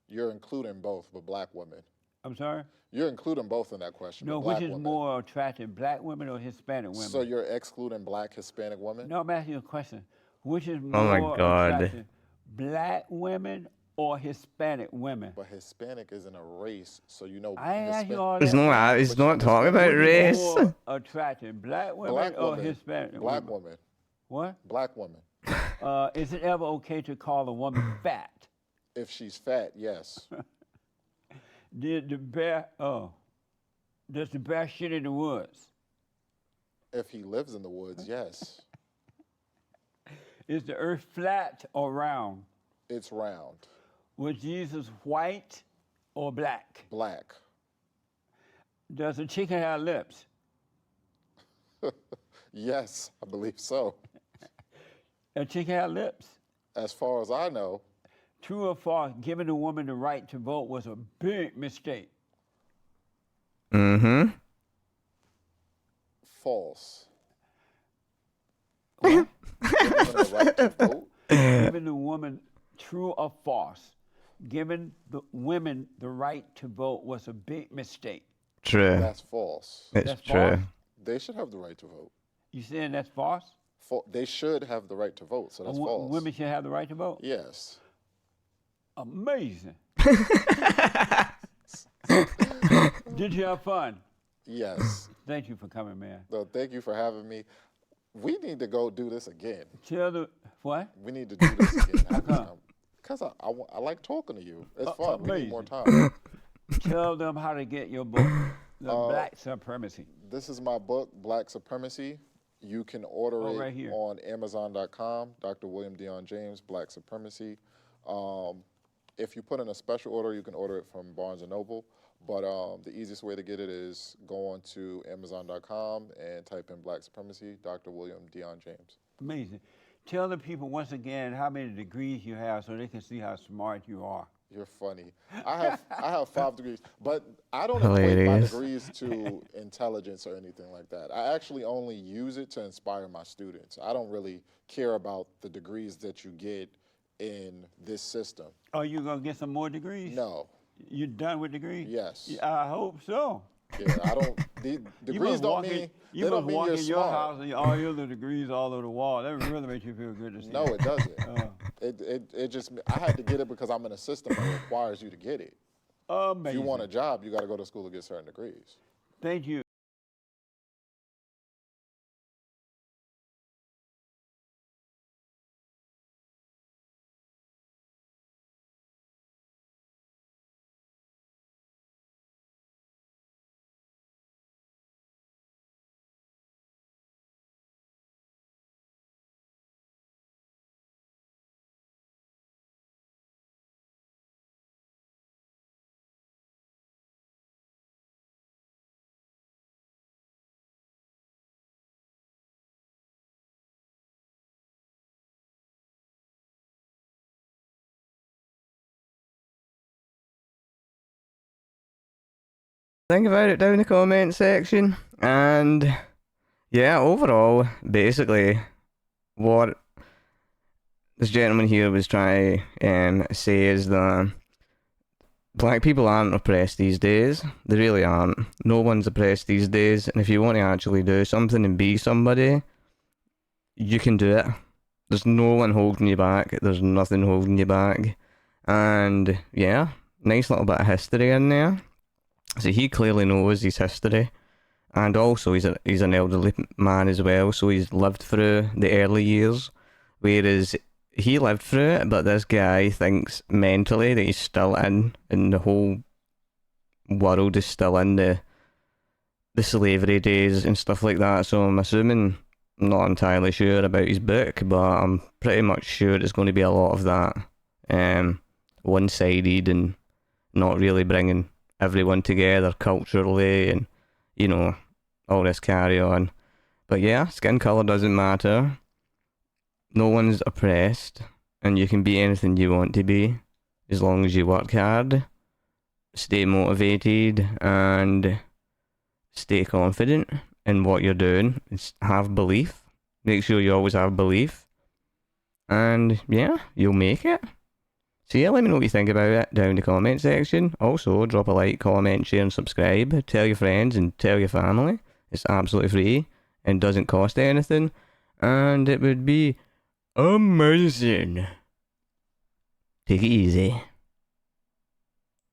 You're including both, but black women. I'm sorry? You're including both in that question. No, but black which is women. more attractive, black women or Hispanic women? So you're excluding black Hispanic women? No, I'm asking you a question. Which is Oh my more God. attractive, black women or Hispanic women? But Hispanic isn't a race, so you know. I ain't asking you all He's that. not, he's not talking about Which is race. more attractive, black women Black or women. Hispanic Black women? woman. What? Black woman. Is it ever okay to call a woman fat? If she's fat, yes. Does the bear shit in the woods? If he lives in the woods, yes. Is the earth flat or round? It's round. Was Jesus white or black? Black. Does a chicken have lips? Yes, I believe so. A chicken have lips. As far as I know, True or false, giving a woman the right to vote was a big mistake. Mm-hmm. false. What? Giving them the right to vote. Giving the woman, true or false, giving the women the right to vote was a big mistake. True. That's false. It's That's true. false? They should have the right to vote. You saying that's false? They should have the right to vote, so that's false. Women should have the right to vote? Yes. Amazing. Did you have fun? Yes. Thank you for coming, man. So thank you for having me. We need to go do this again. Tell the, what? We need to do this again. How come? Because I like talking to you. It's fun. We need more amazing. time. Tell them how to get your book, The Black Supremacy. This is my book, Black Supremacy. You can order Oh, it right here. on Amazon.com. Dr. William Dion James, Black Supremacy. If you put in a special order, you can order it from Barnes & Noble. But the easiest way to get it is go on to Amazon.com and type in Black Supremacy, Dr. William Dion James. Amazing. Tell the people once again how many degrees you have so they can see how smart you are. You're funny. I have 5 degrees, but I don't equate my Hilarious. degrees to intelligence or anything like that. I actually only use it to inspire my students. I don't really care about the degrees that you get in this system. Oh, you gonna get some more degrees? No. You done with degrees? Yes. Yeah, I hope so. Yeah, I don't. The degrees don't mean you they must don't mean walk you're in your smart. house and all your little degrees all over the wall. That really makes you feel good to see. No, it doesn't. Oh. It just I had to get it because I'm in a system that requires you to get it. Amazing. If you want a job, you got to go to school to get certain degrees. Thank you. Think about it down in the comment section. And yeah, overall, basically, what this gentleman here was trying to say is that black people aren't oppressed these days. They really aren't. No one's oppressed these days. And if you want to actually do something and be somebody, you can do it. There's no one holding you back. There's nothing holding you back. And yeah, nice little bit of history in there. So he clearly knows his history. And also he's an elderly man as well, so he's lived through the early years. Whereas he lived through it, but this guy thinks mentally that he's still in, and the whole world is still in the slavery days and stuff like that. So I'm assuming, I'm not entirely sure about his book, but I'm pretty much sure it's going to be a lot of that, one-sided and not really bringing everyone together culturally and, you know, all this carry on. But yeah, skin colour doesn't matter. No one's oppressed, and you can be anything you want to be as long as you work hard, stay motivated, and stay confident in what you're doing. Have belief. Make sure you always have belief. And yeah, you'll make it. So yeah, let me know what you think about it down in the comment section. Also, drop a like, comment, share, and subscribe. Tell your friends and tell your family. It's absolutely free and doesn't cost anything. And it would be amazing. Take it easy.